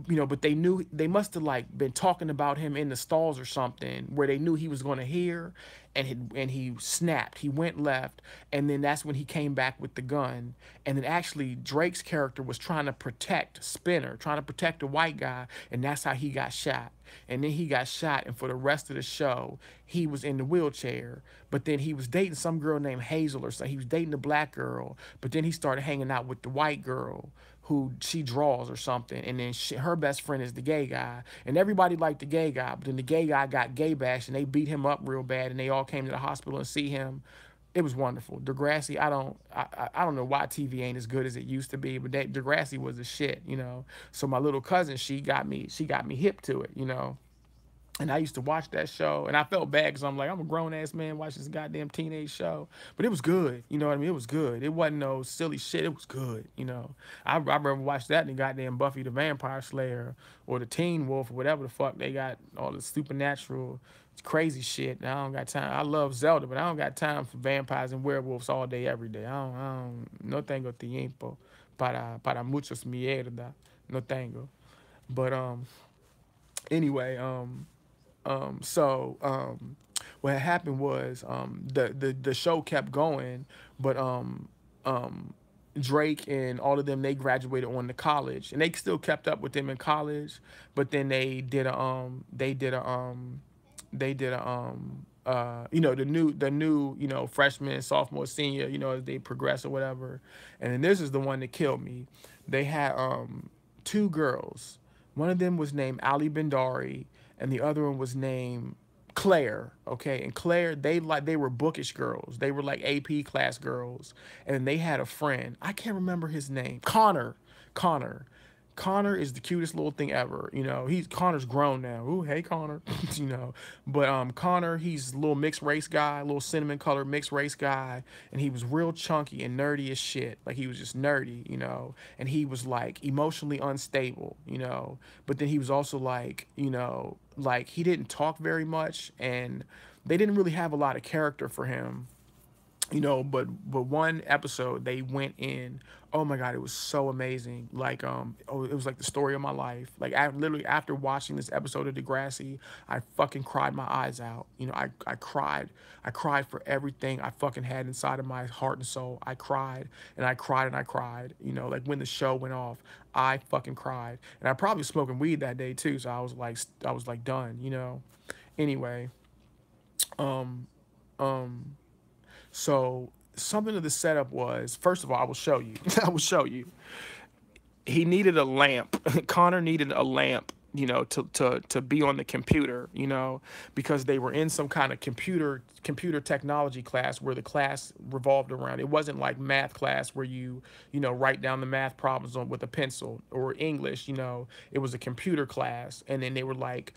you know, but they knew, they must have like been talking about him in the stalls or something where they knew he was going to hear, and he snapped, he went left, and then that's when he came back with the gun. And then actually Drake's character was trying to protect Spinner, trying to protect the white guy, and that's how he got shot. And then he got shot, and for the rest of the show he was in the wheelchair. But then he was dating some girl named Hazel or something. He was dating the black girl, but then he started hanging out with the white girl who she draws or something, and then her best friend is the gay guy, and everybody liked the gay guy, but then the gay guy got gay bashed and they beat him up real bad, and they all came to the hospital and see him. It was wonderful. Degrassi, I don't know why TV ain't as good as it used to be, but Degrassi was the shit, you know. So my little cousin, she got me hip to it, you know. And I used to watch that show, and I felt bad because I'm like, I'm a grown ass man watching this goddamn teenage show, but it was good. You know what I mean? It was good. It wasn't no silly shit. It was good. You know, I remember watching that in the goddamn Buffy the Vampire Slayer or the Teen Wolf or whatever the fuck they got, all the supernatural crazy shit. And I don't got time. I love Zelda, but I don't got time for vampires and werewolves all day every day. I don't no tengo tiempo para muchos mierda. No tengo. But anyway, what happened was the show kept going, but Drake and all of them, they graduated on to college, and they still kept up with them in college, but then they did a you know, the new you know, freshman, sophomore, senior, you know, as they progress or whatever. And then this is the one that killed me. They had two girls. One of them was named Ali Bendari, and the other one was named Claire. Okay, and Claire, they were bookish girls. They were like AP class girls, and they had a friend. I can't remember his name. Connor. Connor. Connor is the cutest little thing ever. You know, Connor's grown now. Ooh, hey Connor. You know, but Connor, he's a little mixed race guy, a little cinnamon colored mixed race guy, and he was real chunky and nerdy as shit. Like he was just nerdy, you know, and he was like emotionally unstable, you know, but then he was also like, you know, like he didn't talk very much, and they didn't really have a lot of character for him. you know. But one episode they went in, oh my god, it was so amazing. Like oh, it was like the story of my life. Like I literally, after watching this episode of Degrassi, I fucking cried my eyes out. You know, I cried for everything I fucking had inside of my heart and soul. I cried and I cried and I cried. You know, like when the show went off, I fucking cried. And I probably was smoking weed that day too, so I was like done, you know. Anyway, um um so something of the setup was, first of all, I will show you. I will show you. He needed a lamp. Connor needed a lamp, you know, to be on the computer, you know, because they were in some kind of computer technology class where the class revolved around. It wasn't like math class where you know, write down the math problems on with a pencil, or English, you know. It was a computer class, and then they were like,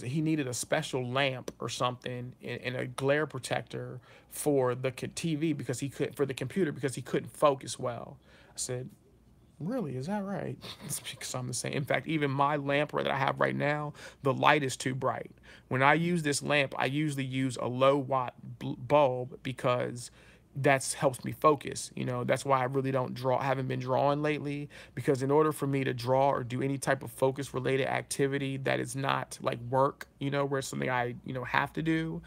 he needed a special lamp or something, and a glare protector for the TV, because he could for the computer, because he couldn't focus well. I said, really, is that right? It's because I'm the same. In fact, even my lamp that I have right now, the light is too bright. When I use this lamp, I usually use a low watt bulb, because that's helps me focus. You know, that's why I really don't draw, haven't been drawing lately, because in order for me to draw or do any type of focus related activity that is not like work, you know, where it's something I, you know, have to do,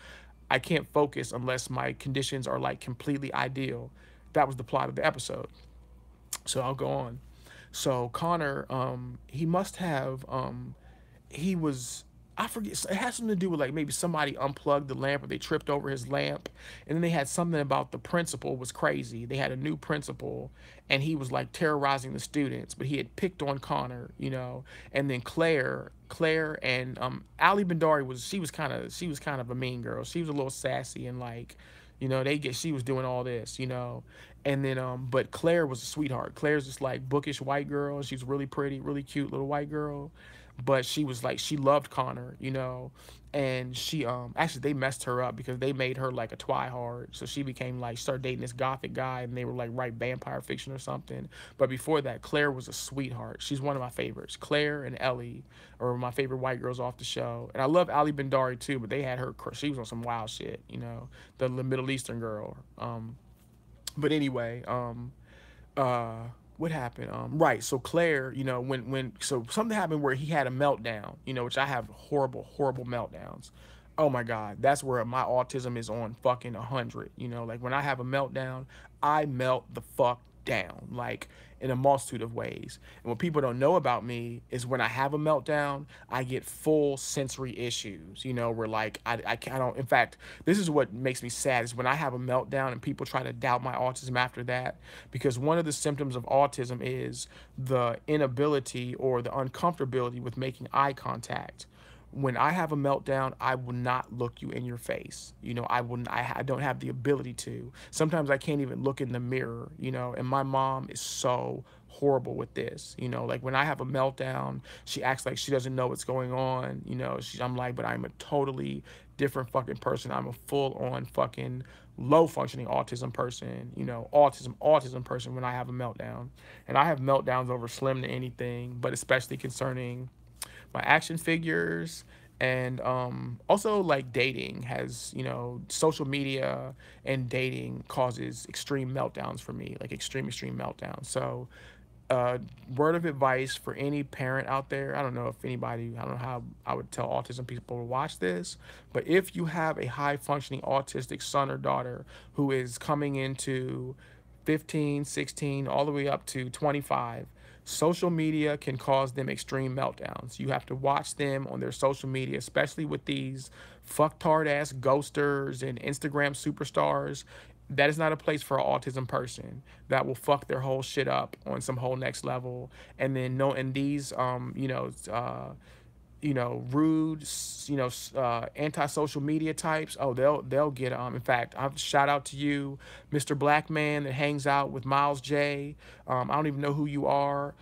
I can't focus unless my conditions are like completely ideal. That was the plot of the episode. So I'll go on. So Connor, he must have, he was, I forget, it has something to do with like maybe somebody unplugged the lamp or they tripped over his lamp. And then they had something about the principal was crazy. They had a new principal, and he was like terrorizing the students, but he had picked on Connor, you know. And then Claire and Ali Bendari she was kind of a mean girl. She was a little sassy, and like, you know, she was doing all this, you know. And then but Claire was a sweetheart. Claire's just like bookish white girl. She's really pretty, really cute little white girl. But she was like, she loved Connor, you know. And she actually, they messed her up because they made her like a twihard. So she became like, started dating this gothic guy, and they were like write vampire fiction or something. But before that, Claire was a sweetheart. She's one of my favorites. Claire and Ellie are my favorite white girls off the show. And I love Ali Bendari too, but they had her, she was on some wild shit, you know, the Middle Eastern girl. But anyway, what happened? Right. So Claire, you know, so something happened where he had a meltdown, you know, which I have horrible, horrible meltdowns. Oh my God, that's where my autism is on fucking 100. You know, like when I have a meltdown, I melt the fuck down, like in a multitude of ways. And what people don't know about me is when I have a meltdown, I get full sensory issues, you know, where like I don't, in fact, this is what makes me sad, is when I have a meltdown and people try to doubt my autism after that, because one of the symptoms of autism is the inability or the uncomfortability with making eye contact. When I have a meltdown, I will not look you in your face. You know, I don't have the ability to. Sometimes I can't even look in the mirror, you know, and my mom is so horrible with this. You know, like when I have a meltdown, she acts like she doesn't know what's going on. You know, I'm like, but I'm a totally different fucking person. I'm a full on fucking low functioning autism person, you know, autism person when I have a meltdown. And I have meltdowns over slim to anything, but especially concerning my action figures. And also like dating has, you know, social media and dating causes extreme meltdowns for me, like extreme meltdowns. So word of advice for any parent out there, I don't know if anybody, I don't know how I would tell autism people to watch this, but if you have a high functioning autistic son or daughter who is coming into 15, 16, all the way up to 25, social media can cause them extreme meltdowns. You have to watch them on their social media, especially with these fucktard ass ghosters and Instagram superstars. That is not a place for an autism person. That will fuck their whole shit up on some whole next level. And then no, and these rude, anti-social media types. Oh, they'll get in fact, I'll shout out to you, Mr. Black Man that hangs out with Miles J. I don't even know who you are.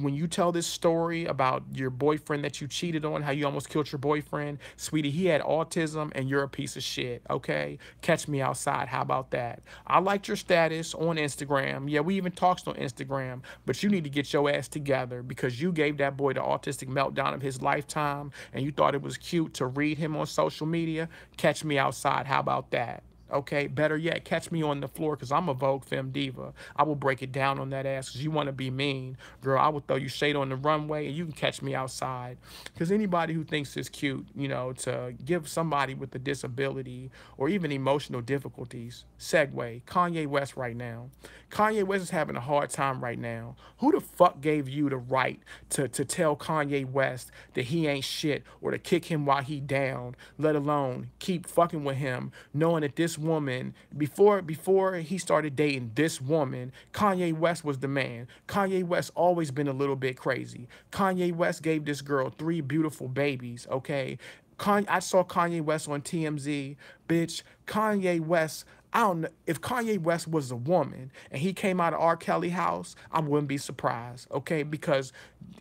When you tell this story about your boyfriend that you cheated on, how you almost killed your boyfriend, sweetie, he had autism and you're a piece of shit, okay? Catch me outside. How about that? I liked your status on Instagram. Yeah, we even talked on Instagram, but you need to get your ass together because you gave that boy the autistic meltdown of his lifetime and you thought it was cute to read him on social media. Catch me outside. How about that? Okay, better yet, catch me on the floor because I'm a Vogue Femme diva. I will break it down on that ass because you want to be mean. Girl, I will throw you shade on the runway and you can catch me outside. Because anybody who thinks it's cute, you know, to give somebody with a disability or even emotional difficulties, segue, Kanye West right now. Kanye West is having a hard time right now. Who the fuck gave you the right to tell Kanye West that he ain't shit or to kick him while he down, let alone keep fucking with him, knowing that this woman, before he started dating this woman, Kanye West was the man. Kanye West always been a little bit crazy. Kanye West gave this girl 3 beautiful babies, okay? I saw Kanye West on TMZ, bitch. Kanye West, I don't know if Kanye West was a woman and he came out of R. Kelly house, I wouldn't be surprised, okay? Because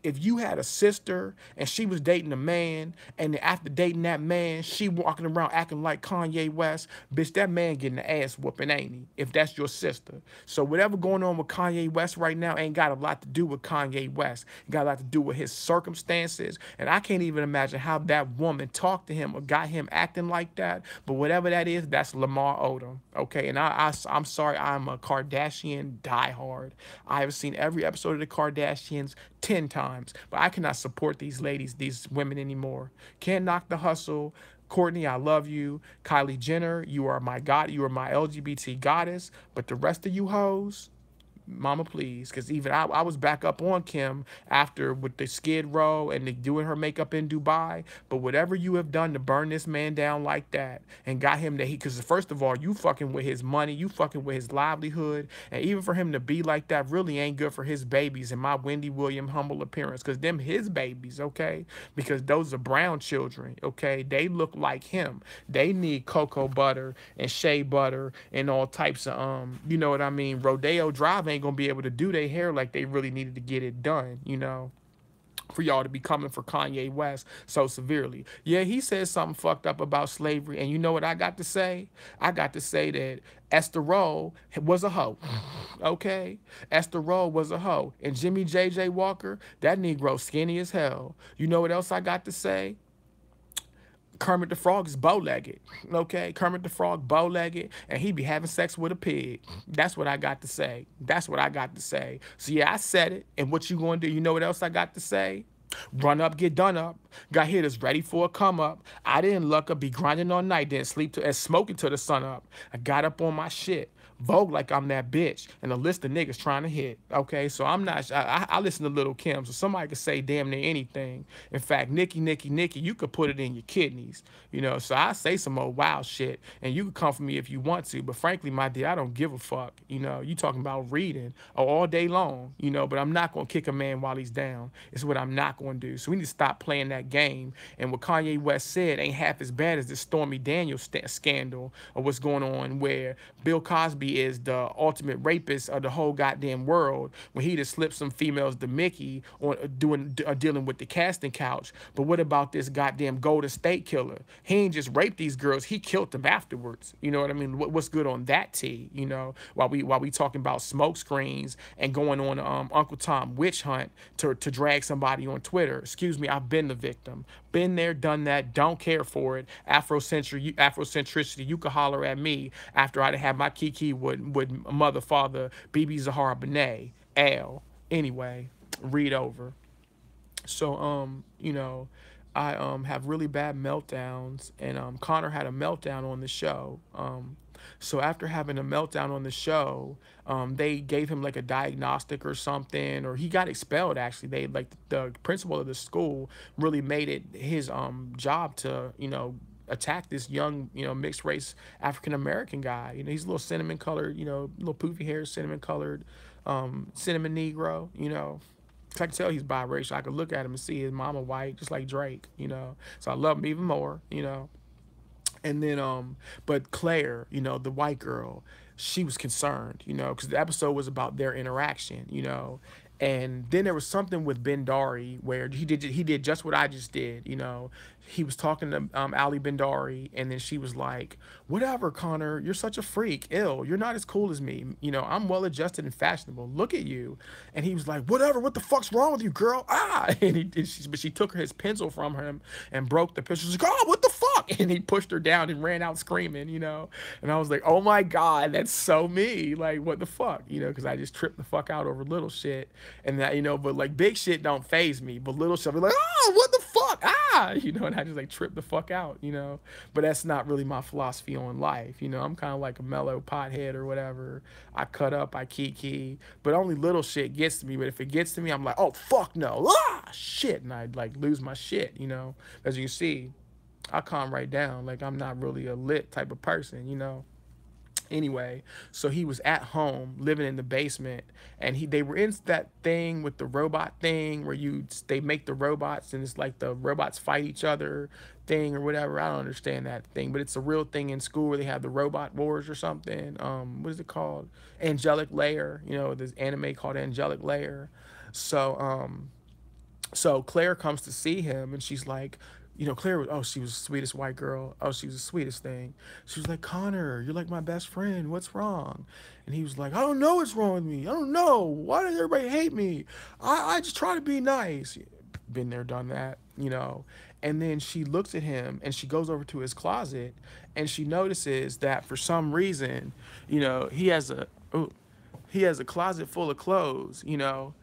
if you had a sister and she was dating a man, and after dating that man, she walking around acting like Kanye West, bitch, that man getting the ass whooping, ain't he? If that's your sister. So whatever going on with Kanye West right now ain't got a lot to do with Kanye West. It got a lot to do with his circumstances. And I can't even imagine how that woman talked to him or got him acting like that. But whatever that is, that's Lamar Odom. Okay, and I'm sorry, I'm a Kardashian diehard. I have seen every episode of the Kardashians 10 times, but I cannot support these ladies, these women anymore. Can't knock the hustle. Courtney, I love you. Kylie Jenner, you are my god, you are my LGBT goddess. But the rest of you hoes, mama, please, because even I was back up on Kim after with the Skid Row and the doing her makeup in Dubai. But whatever you have done to burn this man down like that and got him to, because first of all, you fucking with his money, you fucking with his livelihood, and even for him to be like that really ain't good for his babies, in my Wendy William humble appearance, because them his babies, okay? Because those are brown children, okay? They look like him. They need cocoa butter and shea butter and all types of you know what I mean? Rodeo Drive ain't gonna be able to do their hair like they really needed to get it done, you know, for y'all to be coming for Kanye West so severely. Yeah, he said something fucked up about slavery, and you know what I got to say? I got to say that Esther Roll was a hoe, okay? Esther Roll was a hoe, and Jimmy J.J. Walker, that Negro skinny as hell. You know what else I got to say? Kermit the Frog is bow-legged, okay? Kermit the Frog bow-legged, and he be having sex with a pig. That's what I got to say. That's what I got to say. So yeah, I said it, and what you gonna do? You know what else I got to say? Run up, get done up. Got hitters ready for a come up. I didn't luck up, be grinding all night, didn't sleep and smoking till the sun up. I got up on my shit. Vogue like I'm that bitch, and a list of niggas trying to hit. Okay, so I'm not. I listen to Lil' Kim, so somebody could say damn near anything. In fact, Nicki, you could put it in your kidneys. You know, so I say some old wild shit, and you can come for me if you want to. But frankly, my dear, I don't give a fuck. You know, you talking about reading all day long. You know, but I'm not gonna kick a man while he's down. It's what I'm not gonna do. So we need to stop playing that game. And what Kanye West said ain't half as bad as this Stormy Daniels scandal or what's going on, where Bill Cosby is the ultimate rapist of the whole goddamn world when he just slipped some females to Mickey on dealing with the casting couch. But what about this goddamn Golden State killer? He ain't just raped these girls, he killed them afterwards. You know what I mean? What's good on that tea? You know, while we talking about smoke screens and going on Uncle Tom witch hunt to drag somebody on Twitter. Excuse me, I've been the victim. Been there, done that, don't care for it. Afrocentricity, you could holler at me after I'd have my kiki with mother, father, BB Zahara Benet, L. Anyway, read over. So, you know, I have really bad meltdowns, and Connor had a meltdown on the show. So after having a meltdown on the show, they gave him like a diagnostic or something, or he got expelled actually. They like the principal of the school really made it his job to, you know, attack this young, you know, mixed race African American guy. You know, he's a little cinnamon colored, you know, little poofy hair, cinnamon colored, cinnamon Negro, you know. I can tell he's biracial. I could look at him and see his mama white, just like Drake, you know. So I love him even more, you know. And then, but Claire, you know, the white girl, she was concerned, you know, because the episode was about their interaction, you know. And then there was something with Bendari where he did just what I just did, you know. He was talking to Ali Bendari, and then she was like, whatever, Connor, you're such a freak. Ill, you're not as cool as me. You know, I'm well-adjusted and fashionable. Look at you. And he was like, whatever, what the fuck's wrong with you, girl? Ah! But she took his pencil from him and broke the pencil. She's like, oh, what the fuck? And he pushed her down and ran out screaming, you know. And I was like, oh my God, that's so me. Like, what the fuck, you know, because I just tripped the fuck out over little shit. And that, you know, but like big shit don't phase me. But little shit, I'll be like, oh, what the fuck? Ah, you know, and I just like trip the fuck out, you know. But that's not really my philosophy on life. You know, I'm kind of like a mellow pothead or whatever. I cut up, I kiki, but only little shit gets to me. But if it gets to me, I'm like, oh, fuck no. Ah, shit. And I'd like lose my shit, you know, as you see. I calm right down. Like I'm not really a lit type of person, you know. Anyway, so he was at home living in the basement, and they were in that thing with the robot thing where they make the robots and it's like the robots fight each other thing or whatever. I don't understand that thing, but it's a real thing in school where they have the robot wars or something. What is it called? Angelic Layer. You know, this anime called Angelic Layer. So so Claire comes to see him, and she's like, you know, Claire was, oh, she was the sweetest white girl. Oh, she was the sweetest thing. She was like, Connor, you're like my best friend. What's wrong? And he was like, I don't know what's wrong with me. I don't know. Why does everybody hate me? I just try to be nice. Been there, done that, you know. And then she looks at him and she goes over to his closet and she notices that for some reason, you know, he has a closet full of clothes, you know,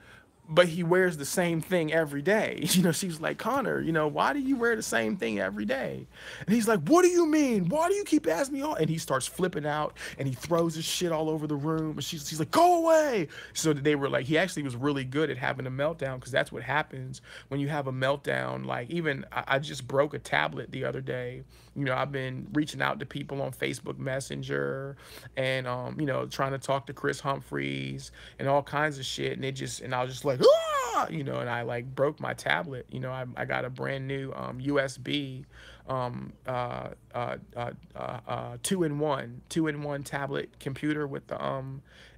but he wears the same thing every day. You know, she's like, Connor, you know, why do you wear the same thing every day? And he's like, what do you mean? Why do you keep asking me all? And he starts flipping out and he throws his shit all over the room. And she's like, go away. So they were like, he actually was really good at having a meltdown, because that's what happens when you have a meltdown. Like even I just broke a tablet the other day. You know, I've been reaching out to people on Facebook Messenger and, you know, trying to talk to Chris Humphreys and all kinds of shit. And I was just like, ah! You know, and I like broke my tablet. You know, I got a brand new USB 2-in-1 tablet computer with the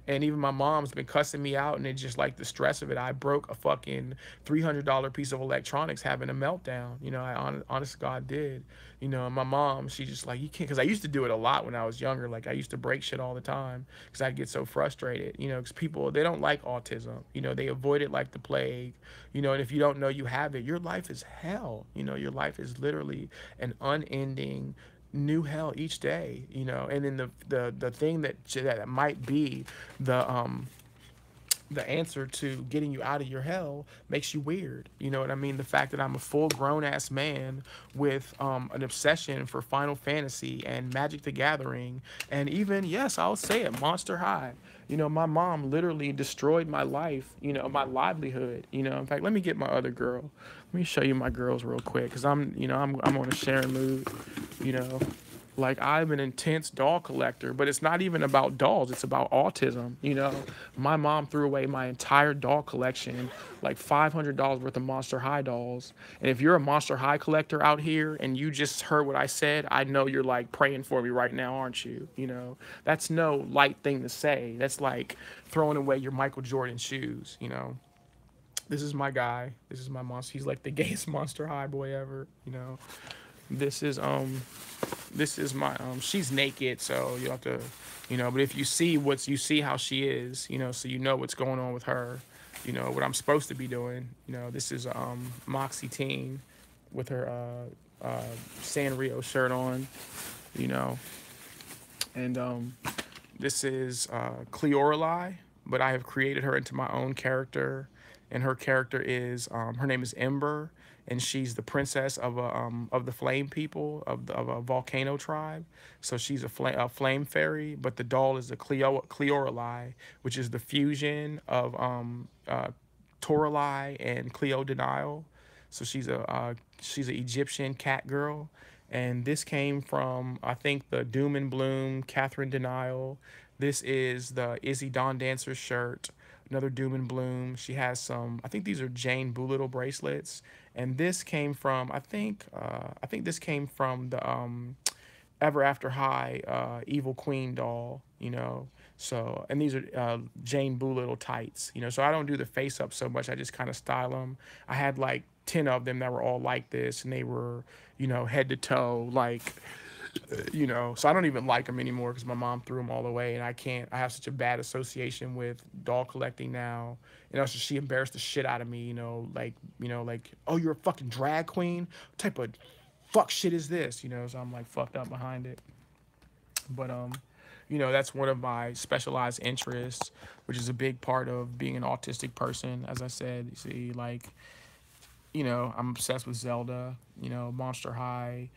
and even my mom's been cussing me out, and it's just like the stress of it. I broke a fucking $300 piece of electronics having a meltdown. You know, honest to God did. You know, and my mom, she just like, you can't, because I used to do it a lot when I was younger. Like I used to break shit all the time because I'd get so frustrated. You know, because people, they don't like autism. You know, they avoid it like the plague. You know, and if you don't know you have it, your life is hell. You know, your life is literally an unending new hell each day, you know. And then the thing that might be the answer to getting you out of your hell makes you weird. You know what I mean? The fact that I'm a full grown ass man with an obsession for Final Fantasy and Magic the Gathering, and even, yes, I'll say it, Monster High. You know, my mom literally destroyed my life, you know, my livelihood. You know, in fact, let me get my other girl. Let me show you my girls real quick, because I'm on a sharing mood, you know. Like, I'm an intense doll collector, but it's not even about dolls. It's about autism, you know. My mom threw away my entire doll collection, like $500 worth of Monster High dolls. And if you're a Monster High collector out here and you just heard what I said, I know you're like praying for me right now, aren't you? You know, that's no light thing to say. That's like throwing away your Michael Jordan shoes, you know. This is my guy. This is my monster. He's like the gayest Monster High boy ever, you know. This is my she's naked, so you have to, you know, but if you see you see how she is, you know, so you know what's going on with her, you know, what I'm supposed to be doing. You know, this is Moxie Teen with her Sanrio shirt on, you know. And this is Cleorelai, but I have created her into my own character, and her character is her name is Ember, and she's the princess of the flame people of a volcano tribe. So she's a flame fairy, but the doll is a Cleorelai, which is the fusion of Toralei and Cleo Denial. So she's an Egyptian cat girl. And this came from, I think, the Doom and Bloom Catherine Denial. This is the Izzy Dawn Dancer shirt, another Doom and Bloom. She has some, I think these are Jane Doolittle bracelets. And this came from, I think this came from the Ever After High Evil Queen doll, you know. So, and these are Jane Doolittle tights, you know. So I don't do the face up so much. I just kind of style them. I had like 10 of them that were all like this, and they were, you know, head to toe, like, you know. So I don't even like them anymore because my mom threw them all away, and I have such a bad association with doll collecting now. You know, so she embarrassed the shit out of me, you know, like, oh, you're a fucking drag queen? What type of fuck shit is this, so I'm like fucked up behind it. But that's one of my specialized interests, which is a big part of being an autistic person. As I said, you see, like, I'm obsessed with Zelda, Monster High.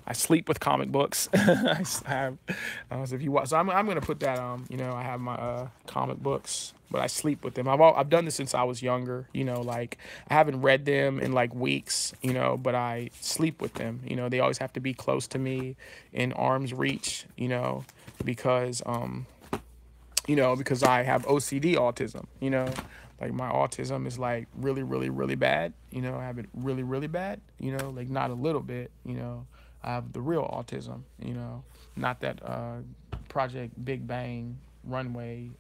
I sleep with comic books. Have, so if you watch, so I'm gonna put that. I have my comic books, but I sleep with them. I've done this since I was younger. Like I haven't read them in like weeks. But I sleep with them. They always have to be close to me, in arm's reach. Because because I have OCD autism. Like my autism is like really, really, really bad. I have it really, really bad. Like not a little bit. I have the real autism. Not that Project Big Bang runway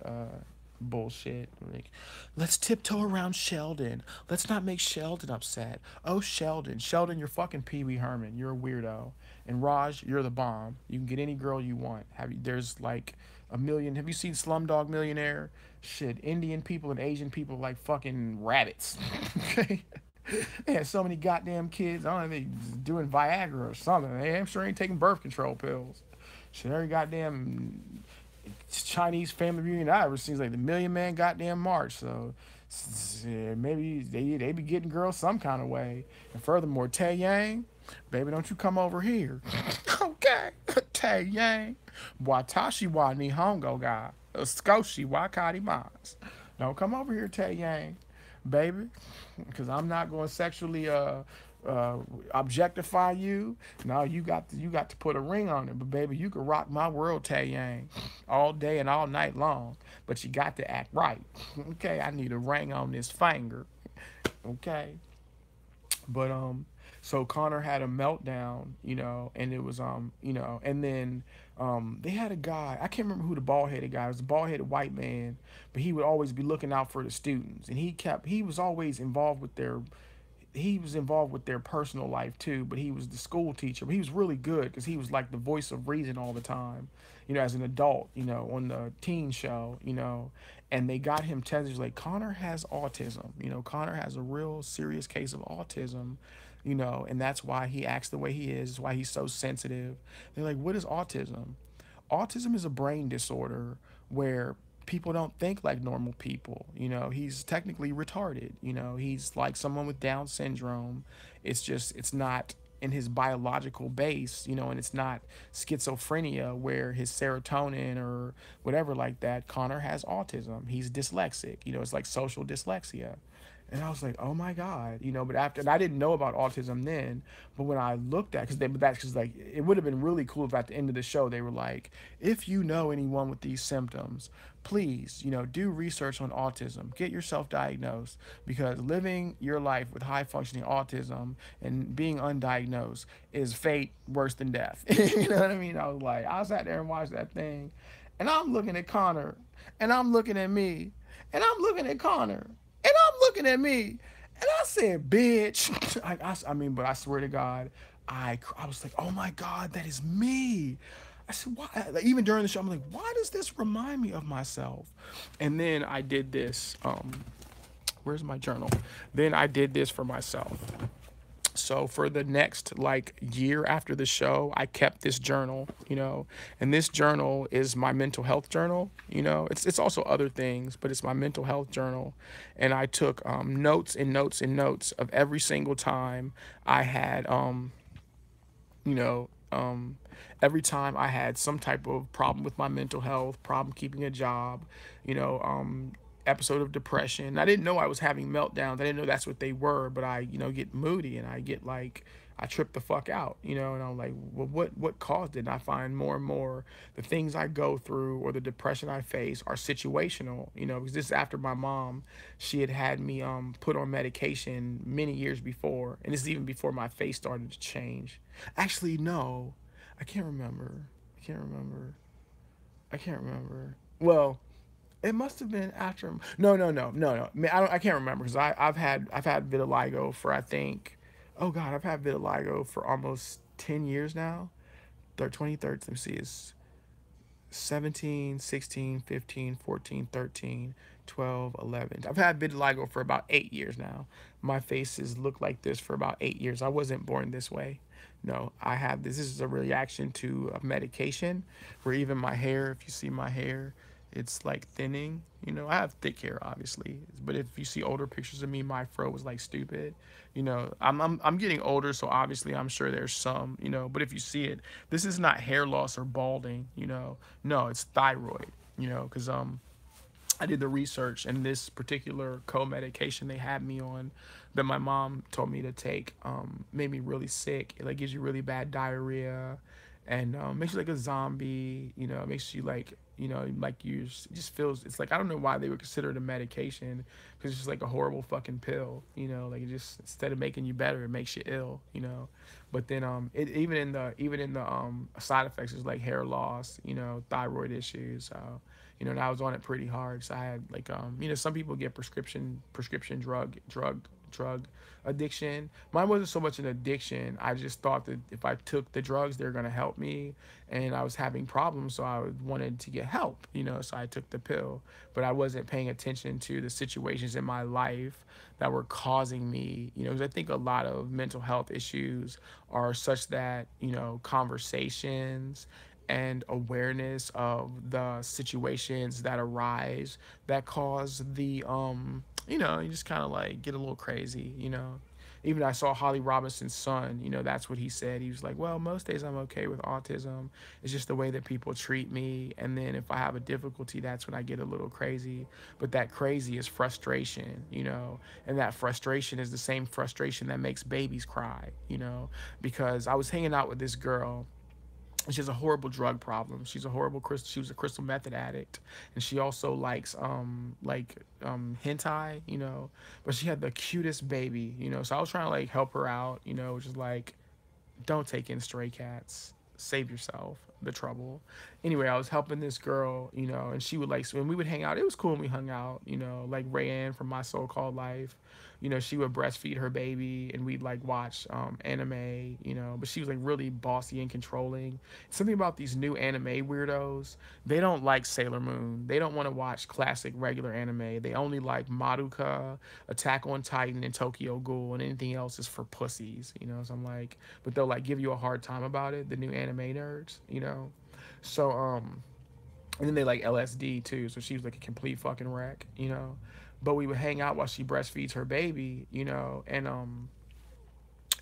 bullshit. Like, let's tiptoe around Sheldon. Let's not make Sheldon upset. Oh, Sheldon, you're fucking Pee Wee Herman. You're a weirdo. And Raj, you're the bomb. You can get any girl you want. There's like a million. Have you seen Slumdog Millionaire? Shit, Indian people and Asian people like fucking rabbits. Okay. They had so many goddamn kids. I don't know if they doing Viagra or something. They I'm sure ain't taking birth control pills. Shit, every goddamn Chinese family reunion I ever seen is like the Million Man goddamn March. So yeah, maybe they be getting girls some kind of way. And furthermore, Tay Yang, baby, don't you come over here. Okay, Tay Yang, Watashi wa Nihongo ga, Skoshi wa Karimasu. Don't come over here, Tay Yang, baby, because I'm not going to sexually objectify you. No, you got to put a ring on it. But baby, you can rock my world, Tay Yang, all day and all night long. But you got to act right. Okay, I need a ring on this finger. Okay. But so Connor had a meltdown, and it was and then they had a guy, I can't remember who the bald headed guy was, a bald headed white man, but he would always be looking out for the students, and he was always involved with their personal life too, but he was the school teacher. But he was really good because he was like the voice of reason all the time, as an adult, on the teen show, and they got him tested. Like, Connor has autism, Connor has a real serious case of autism, and that's why he acts the way he is, why he's so sensitive. They're like, what is autism? Autism is a brain disorder where people don't think like normal people. He's technically retarded. He's like someone with Down syndrome. It's not in his biological base, and it's not schizophrenia where his serotonin or whatever like that. Connor has autism. He's dyslexic. It's like social dyslexia. And I was like, oh my God, but after, and I didn't know about autism then, but when I looked at, because like, it would have been really cool if at the end of the show, they were like, if you know anyone with these symptoms, please, do research on autism, get yourself diagnosed, because living your life with high functioning autism and being undiagnosed is fate worse than death. You know what I mean? I sat there and watched that thing, and I'm looking at Connor, and I'm looking at me, and I'm looking at Connor, and I'm looking at me, and I said, bitch. But I swear to God, I was like, oh my God, that is me. I said, why? Like, even during the show, I'm like, why does this remind me of myself? And then I did this. Where's my journal? Then I did this for myself. So for the next like year after the show, I kept this journal, and this journal is my mental health journal. It's also other things, but it's my mental health journal. And I took notes and notes and notes of every single time I had, every time I had some type of problem with my mental health, problem keeping a job, episode of depression. I didn't know I was having meltdowns. I didn't know that's what they were, but I, get moody, and I get like, I trip the fuck out, and I'm like, well, what caused it? And I find more and more the things I go through or the depression I face are situational, because this is after my mom, she had me put on medication many years before, and this is even before my face started to change. Actually, no, I can't remember. Well, it must have been after. No. I can't remember, because I've had vitiligo for, I think, oh God, I've had vitiligo for almost 10 years now. 2013, let me see, is 17, 16, 15, 14, 13, 12, 11. I've had vitiligo for about 8 years now. My face has looked like this for about 8 years. I wasn't born this way. No, I have this. This is a reaction to a medication where even my hair, if you see my hair, it's like thinning. You know, I have thick hair, obviously, but if you see older pictures of me, my fro was like stupid. You know, I'm getting older, so obviously I'm sure there's some. You know, but if you see it, this is not hair loss or balding. You know, no, it's thyroid. You know, because I did the research, and this particular co-medication they had me on that my mom told me to take made me really sick. It like gives you really bad diarrhea, and makes you like a zombie. You know, it makes you like, you know, like you it just feels. It's like, I don't know why they would consider it a medication, because it's just like a horrible fucking pill. You know, like it just, instead of making you better, it makes you ill. You know, but then it even in the side effects is like hair loss. You know, thyroid issues. You know, and I was on it pretty hard. So I had like, you know, some people get prescription drug addiction. Mine wasn't so much an addiction. I just thought that if I took the drugs, they're gonna help me, and I was having problems, so I wanted to get help. You know, so I took the pill, but I wasn't paying attention to the situations in my life that were causing me. You know, because I think a lot of mental health issues are such that, you know, conversations and awareness of the situations that arise that cause the you know, you just kind of like get a little crazy, you know. Even I saw Holly Robinson's son, you know, that's what he said. He was like, well, most days I'm okay with autism. It's just the way that people treat me. And then if I have a difficulty, that's when I get a little crazy. But that crazy is frustration, you know, and that frustration is the same frustration that makes babies cry, you know, because I was hanging out with this girl. She has a horrible drug problem. She's a horrible she was a crystal method addict, and she also likes hentai, you know. But she had the cutest baby, you know. So I was trying to like help her out, you know, which is like, don't take in stray cats. Save yourself the trouble. Anyway, I was helping this girl, you know, and she would like, when we would hang out, it was cool when we hung out, you know, like Rayanne from My So-Called Life. You know, she would breastfeed her baby, and we'd like watch anime, you know, but she was like really bossy and controlling. Something about these new anime weirdos, they don't like Sailor Moon. They don't want to watch classic regular anime. They only like Madoka, Attack on Titan, and Tokyo Ghoul, and anything else is for pussies, you know. So I'm like, but they'll like give you a hard time about it, the new anime nerds, you know. So and then they like LSD too. So she was like a complete fucking wreck, you know. But we would hang out while she breastfeeds her baby, you know, and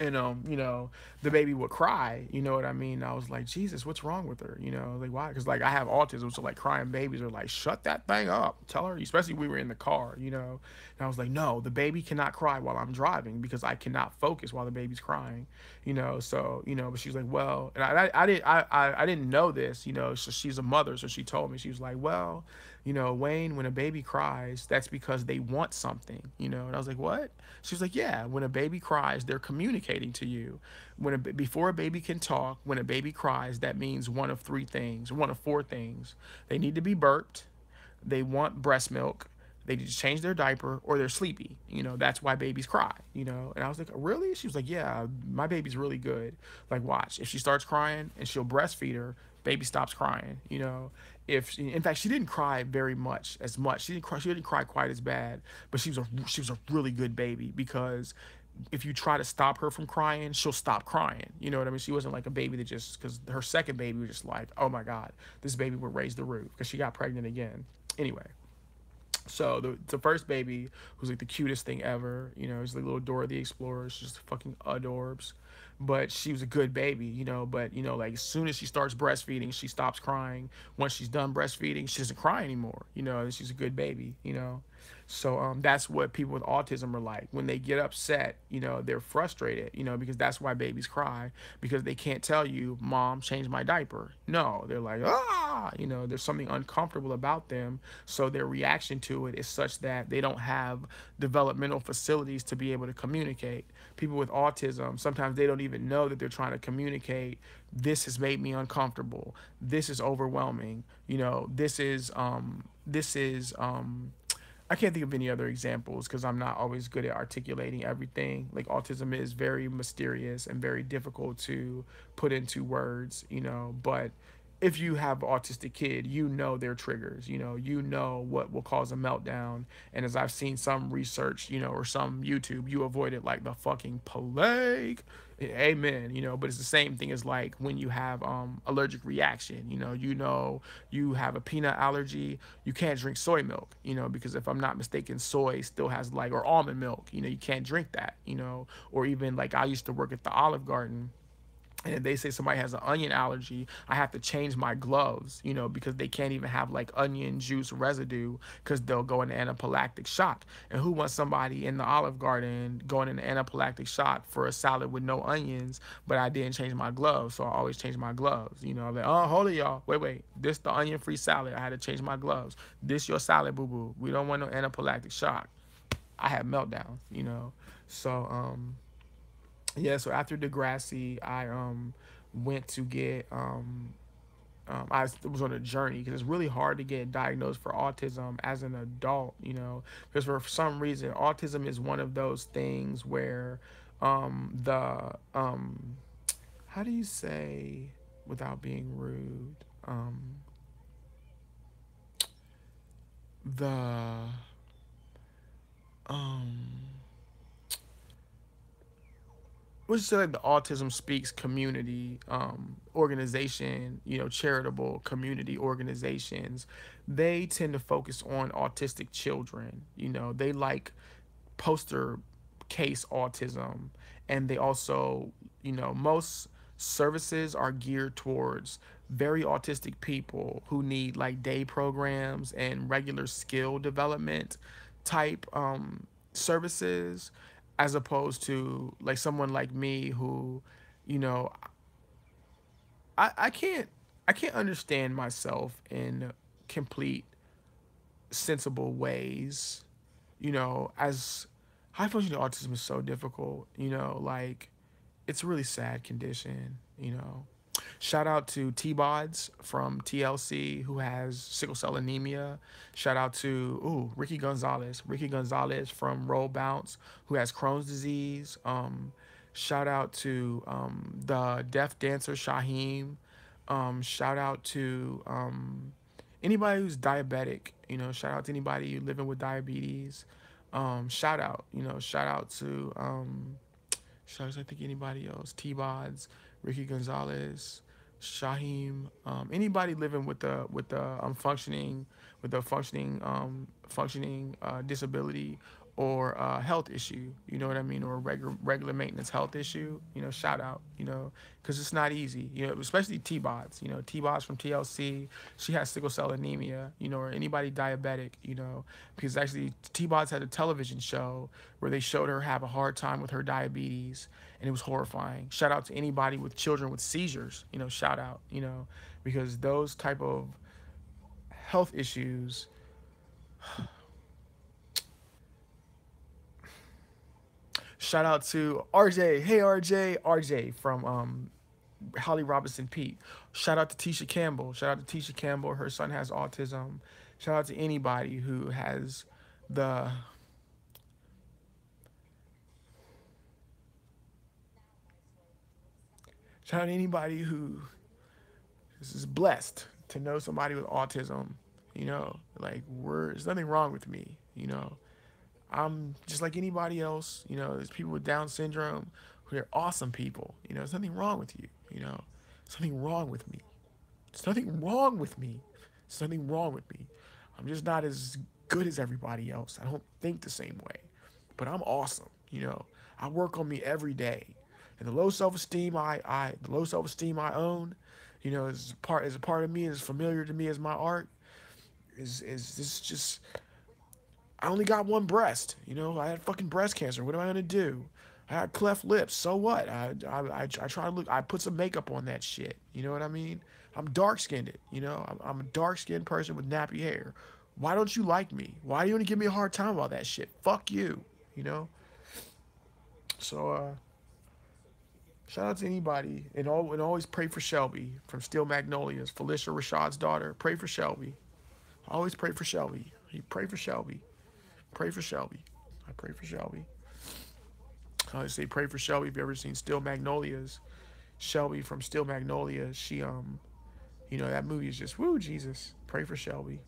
you know, the baby would cry, you know what I mean? I was like, Jesus, what's wrong with her? You know, like, why? Because like I have autism, so like crying babies are like, shut that thing up, tell her. Especially we were in the car, you know, and I was like, no, the baby cannot cry while I'm driving, because I cannot focus while the baby's crying, you know. So, you know, but she was like, well, and I didn't know this, you know. So she's a mother, so she told me, she was like, well, you know, Wayne, when a baby cries, that's because they want something, you know. And I was like, what? She was like, yeah, when a baby cries, they're communicating to you. Before a baby can talk, when a baby cries, that means one of three things, one of four things. They need to be burped, they want breast milk, they need to change their diaper, or they're sleepy. You know, that's why babies cry, you know. And I was like, really? She was like, yeah, my baby's really good. Like, watch. If she starts crying and she'll breastfeed her, baby stops crying, you know. In fact, she didn't cry very much as much. She didn't cry quite as bad, but she was a really good baby, because if you try to stop her from crying, she'll stop crying. You know what I mean? She wasn't like a baby that just, because her second baby was just like, oh my God, this baby would raise the roof, because she got pregnant again. Anyway, so the first baby was like the cutest thing ever. You know, it was like little Dora the Explorer. She's just fucking adorbs. But she was a good baby, you know. But, you know, like as soon as she starts breastfeeding, she stops crying. Once she's done breastfeeding, she doesn't cry anymore, you know. And she's a good baby, you know. So that's what people with autism are like. When they get upset, you know, they're frustrated, you know, because that's why babies cry, because they can't tell you, Mom, change my diaper. No, they're like, ah, you know, there's something uncomfortable about them. So their reaction to it is such that they don't have developmental facilities to be able to communicate. People with autism, sometimes they don't even know that they're trying to communicate. This has made me uncomfortable. This is overwhelming. You know, I can't think of any other examples, because I'm not always good at articulating everything. Like, autism is very mysterious and very difficult to put into words, you know. But if you have an autistic kid, you know their triggers, you know what will cause a meltdown. And as I've seen some research, or some YouTube, you avoid it like the fucking plague. Amen. But it's the same thing as like when you have allergic reaction, you have a peanut allergy, you can't drink soy milk, because if I'm not mistaken, soy still has like, or almond milk, you can't drink that, or even like I used to work at the Olive Garden, and if they say somebody has an onion allergy, I have to change my gloves, because they can't even have like onion juice residue because they'll go into anaphylactic shock. And who wants somebody in the Olive Garden going into anaphylactic shock for a salad with no onions? But I didn't change my gloves, so I always change my gloves. I'm like, oh, hold it, y'all. Wait. This the onion-free salad. I had to change my gloves. This your salad, boo-boo. We don't want no anaphylactic shock. I had meltdowns. So, yeah, so after Degrassi, I went to get I was on a journey because it's really hard to get diagnosed for autism as an adult, because for some reason autism is one of those things where the how do you say without being rude, the um let's say like the Autism Speaks community organization, charitable community organizations, they tend to focus on autistic children. They like poster case autism, and they also, most services are geared towards very autistic people who need like day programs and regular skill development type services, as opposed to like someone like me who, you know, I can't I can't understand myself in complete sensible ways. As high functioning autism is so difficult, like it's a really sad condition. Shout out to T-Bods from TLC who has sickle cell anemia. Shout out to Ricky Gonzalez from Roll Bounce who has Crohn's disease. Shout out to the deaf dancer Shaheem. Shout out to anybody who's diabetic. Shout out to anybody living with diabetes. Shout out to I think anybody else, T-Bods, Ricky Gonzalez, Shaheem, anybody living with the functioning disability or health issue, you know what I mean, or regular maintenance health issue, shout out, because it's not easy, especially T-Bods, T-Bods from TLC, she has sickle cell anemia, or anybody diabetic, because actually T-Bods had a television show where they showed her have a hard time with her diabetes, and it was horrifying. Shout out to anybody with children with seizures, shout out, because those type of health issues. Shout out to RJ. Hey RJ from Holly Robinson Pete. Shout out to Tisha Campbell. Shout out to Tisha Campbell. Her son has autism. Shout out to anybody who has the shout out to anybody who is blessed to know somebody with autism. Like there's nothing wrong with me. I'm just like anybody else. There's people with Down syndrome who are awesome people. There's nothing wrong with you. There's nothing wrong with me. There's nothing wrong with me. There's nothing wrong with me. I'm just not as good as everybody else. I don't think the same way, but I'm awesome. I work on me every day, and the low self-esteem the low self-esteem I own, is a part of me, is familiar to me as my art. Is this just I only got one breast. I had fucking breast cancer. What am I gonna do? I had cleft lips. So what? I try to look. I put some makeup on that shit. You know what I mean? I'm dark skinned. I'm a dark skinned person with nappy hair. Why don't you like me? Why do you want to give me a hard time about that shit? Fuck you. So shout out to anybody and always pray for Shelby from Steel Magnolias, Felicia Rashad's daughter. Pray for Shelby. Always pray for Shelby. You pray for Shelby. Pray for Shelby. I pray for Shelby. I always say pray for Shelby. If you ever seen Steel Magnolias, Shelby from Steel Magnolias, You know, that movie is just, woo, Jesus. Pray for Shelby.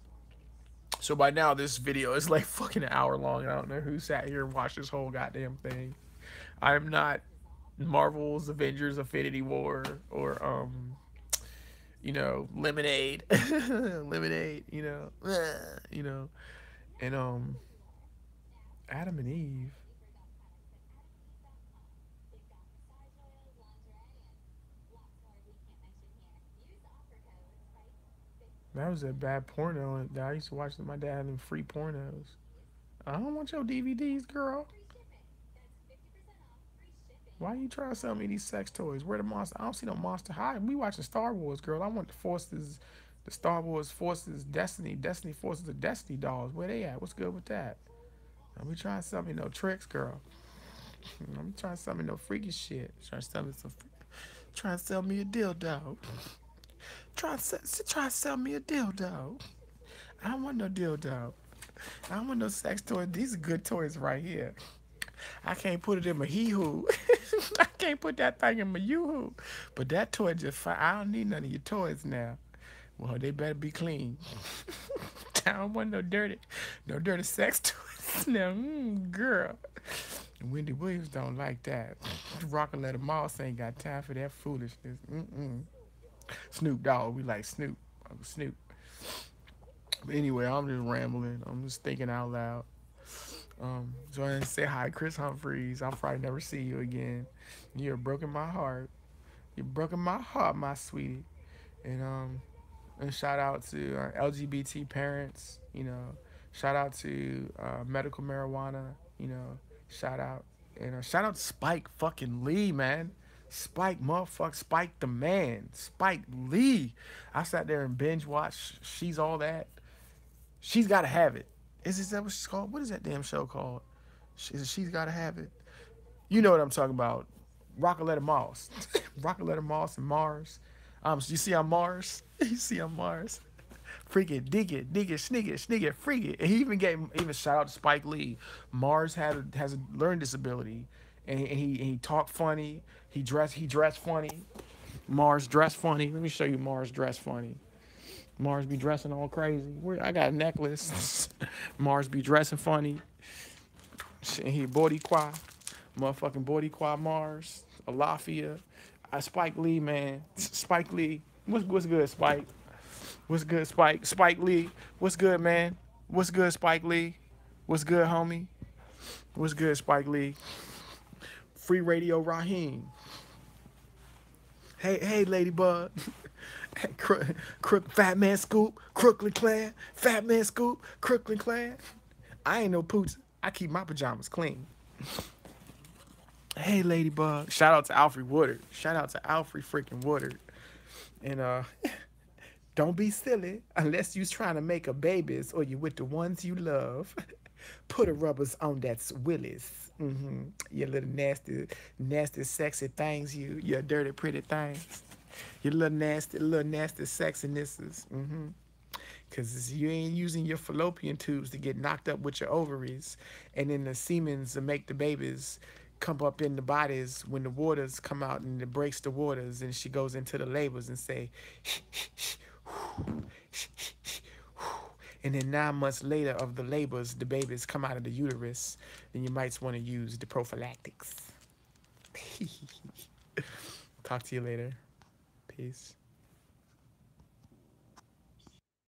So by now, this video is like fucking an hour long. I don't know who sat here and watched this whole goddamn thing. I am not Marvel's Avengers Infinity War or you know, Lemonade. Lemonade, you know. And Adam and Eve. That was a bad porno that I used to watch with my dad and free pornos. I don't want your DVDs, girl. Why you trying to sell me these sex toys? Where the monster? I don't see no Monster High. We watching Star Wars, girl. I want the Forces, the Star Wars Forces, Destiny Forces of Destiny dolls. Where they at? What's good with that? Don't be trying to sell me no tricks, girl. I'm trying to sell me no freaky shit. Trying to sell me some. Trying to sell me a dildo. Trying to sell me a dildo. I don't want no dildo. I don't want no sex toys. These are good toys right here. I can't put it in my hee-hoo. I can't put that thing in my yoo-hoo. But that toy just fine. I don't need none of your toys now. Well, they better be clean. I don't want no dirty sex toys now. Girl. Wendy Williams don't like that. Rockaletta Moss ain't got time for that foolishness. Snoop Dogg, we like Snoop. Uncle Snoop. But anyway, I'm just rambling. I'm just thinking out loud. So I didn't say hi, Chris Humphreys. I'll probably never see you again. You've broken my heart. You've broken my heart, my sweetie. And shout out to LGBT parents. You know, shout out to medical marijuana. You know, shout out shout out to Spike fucking Lee, man. Spike motherfucker, Spike the man, Spike Lee. I sat there and binge watched She's All That. She's Gotta Have It. Is that what she's called? What is that damn show called? She's Gotta Have It. You know what I'm talking about. Rockaletta Moss. Rockaletta Moss and Mars. You see on Mars? You see on Mars? Freak it, dig it, snig it, freak it. And he even shout out to Spike Lee. Mars has a learning disability. And he talked funny. He dressed funny. Mars dressed funny. Let me show you Mars dressed funny. Mars be dressing all crazy. I got a necklace. Mars be dressing funny. He Boricua. Motherfucking Boricua Mars. Alafia. Spike Lee, man. Spike Lee. What's good, Spike? What's good, Spike? Spike Lee. What's good, man? What's good, Spike Lee? What's good, homie? What's good, Spike Lee? Free Radio Raheem. Hey, Ladybug. Crook, Fat Man Scoop, Crooklyn Clan, Fat Man Scoop, Crooklyn Clan. I ain't no pooch. I keep my pajamas clean. Hey, Ladybug. Shout out to Alfred Woodard. Shout out to Alfred freaking Woodard. And don't be silly unless you's trying to make a babies or you with the ones you love. Put a rubbers on that Willis. You little nasty, sexy things. You dirty, pretty things. Your little nasty sexinesses. Because you ain't using your fallopian tubes to get knocked up with your ovaries. And then the semens to make the babies come up in the bodies when the waters come out and it breaks the waters. And she goes into the labors and say, and then 9 months later of the labors, the babies come out of the uterus. Then you might want to use the prophylactics. Talk to you later. Peace.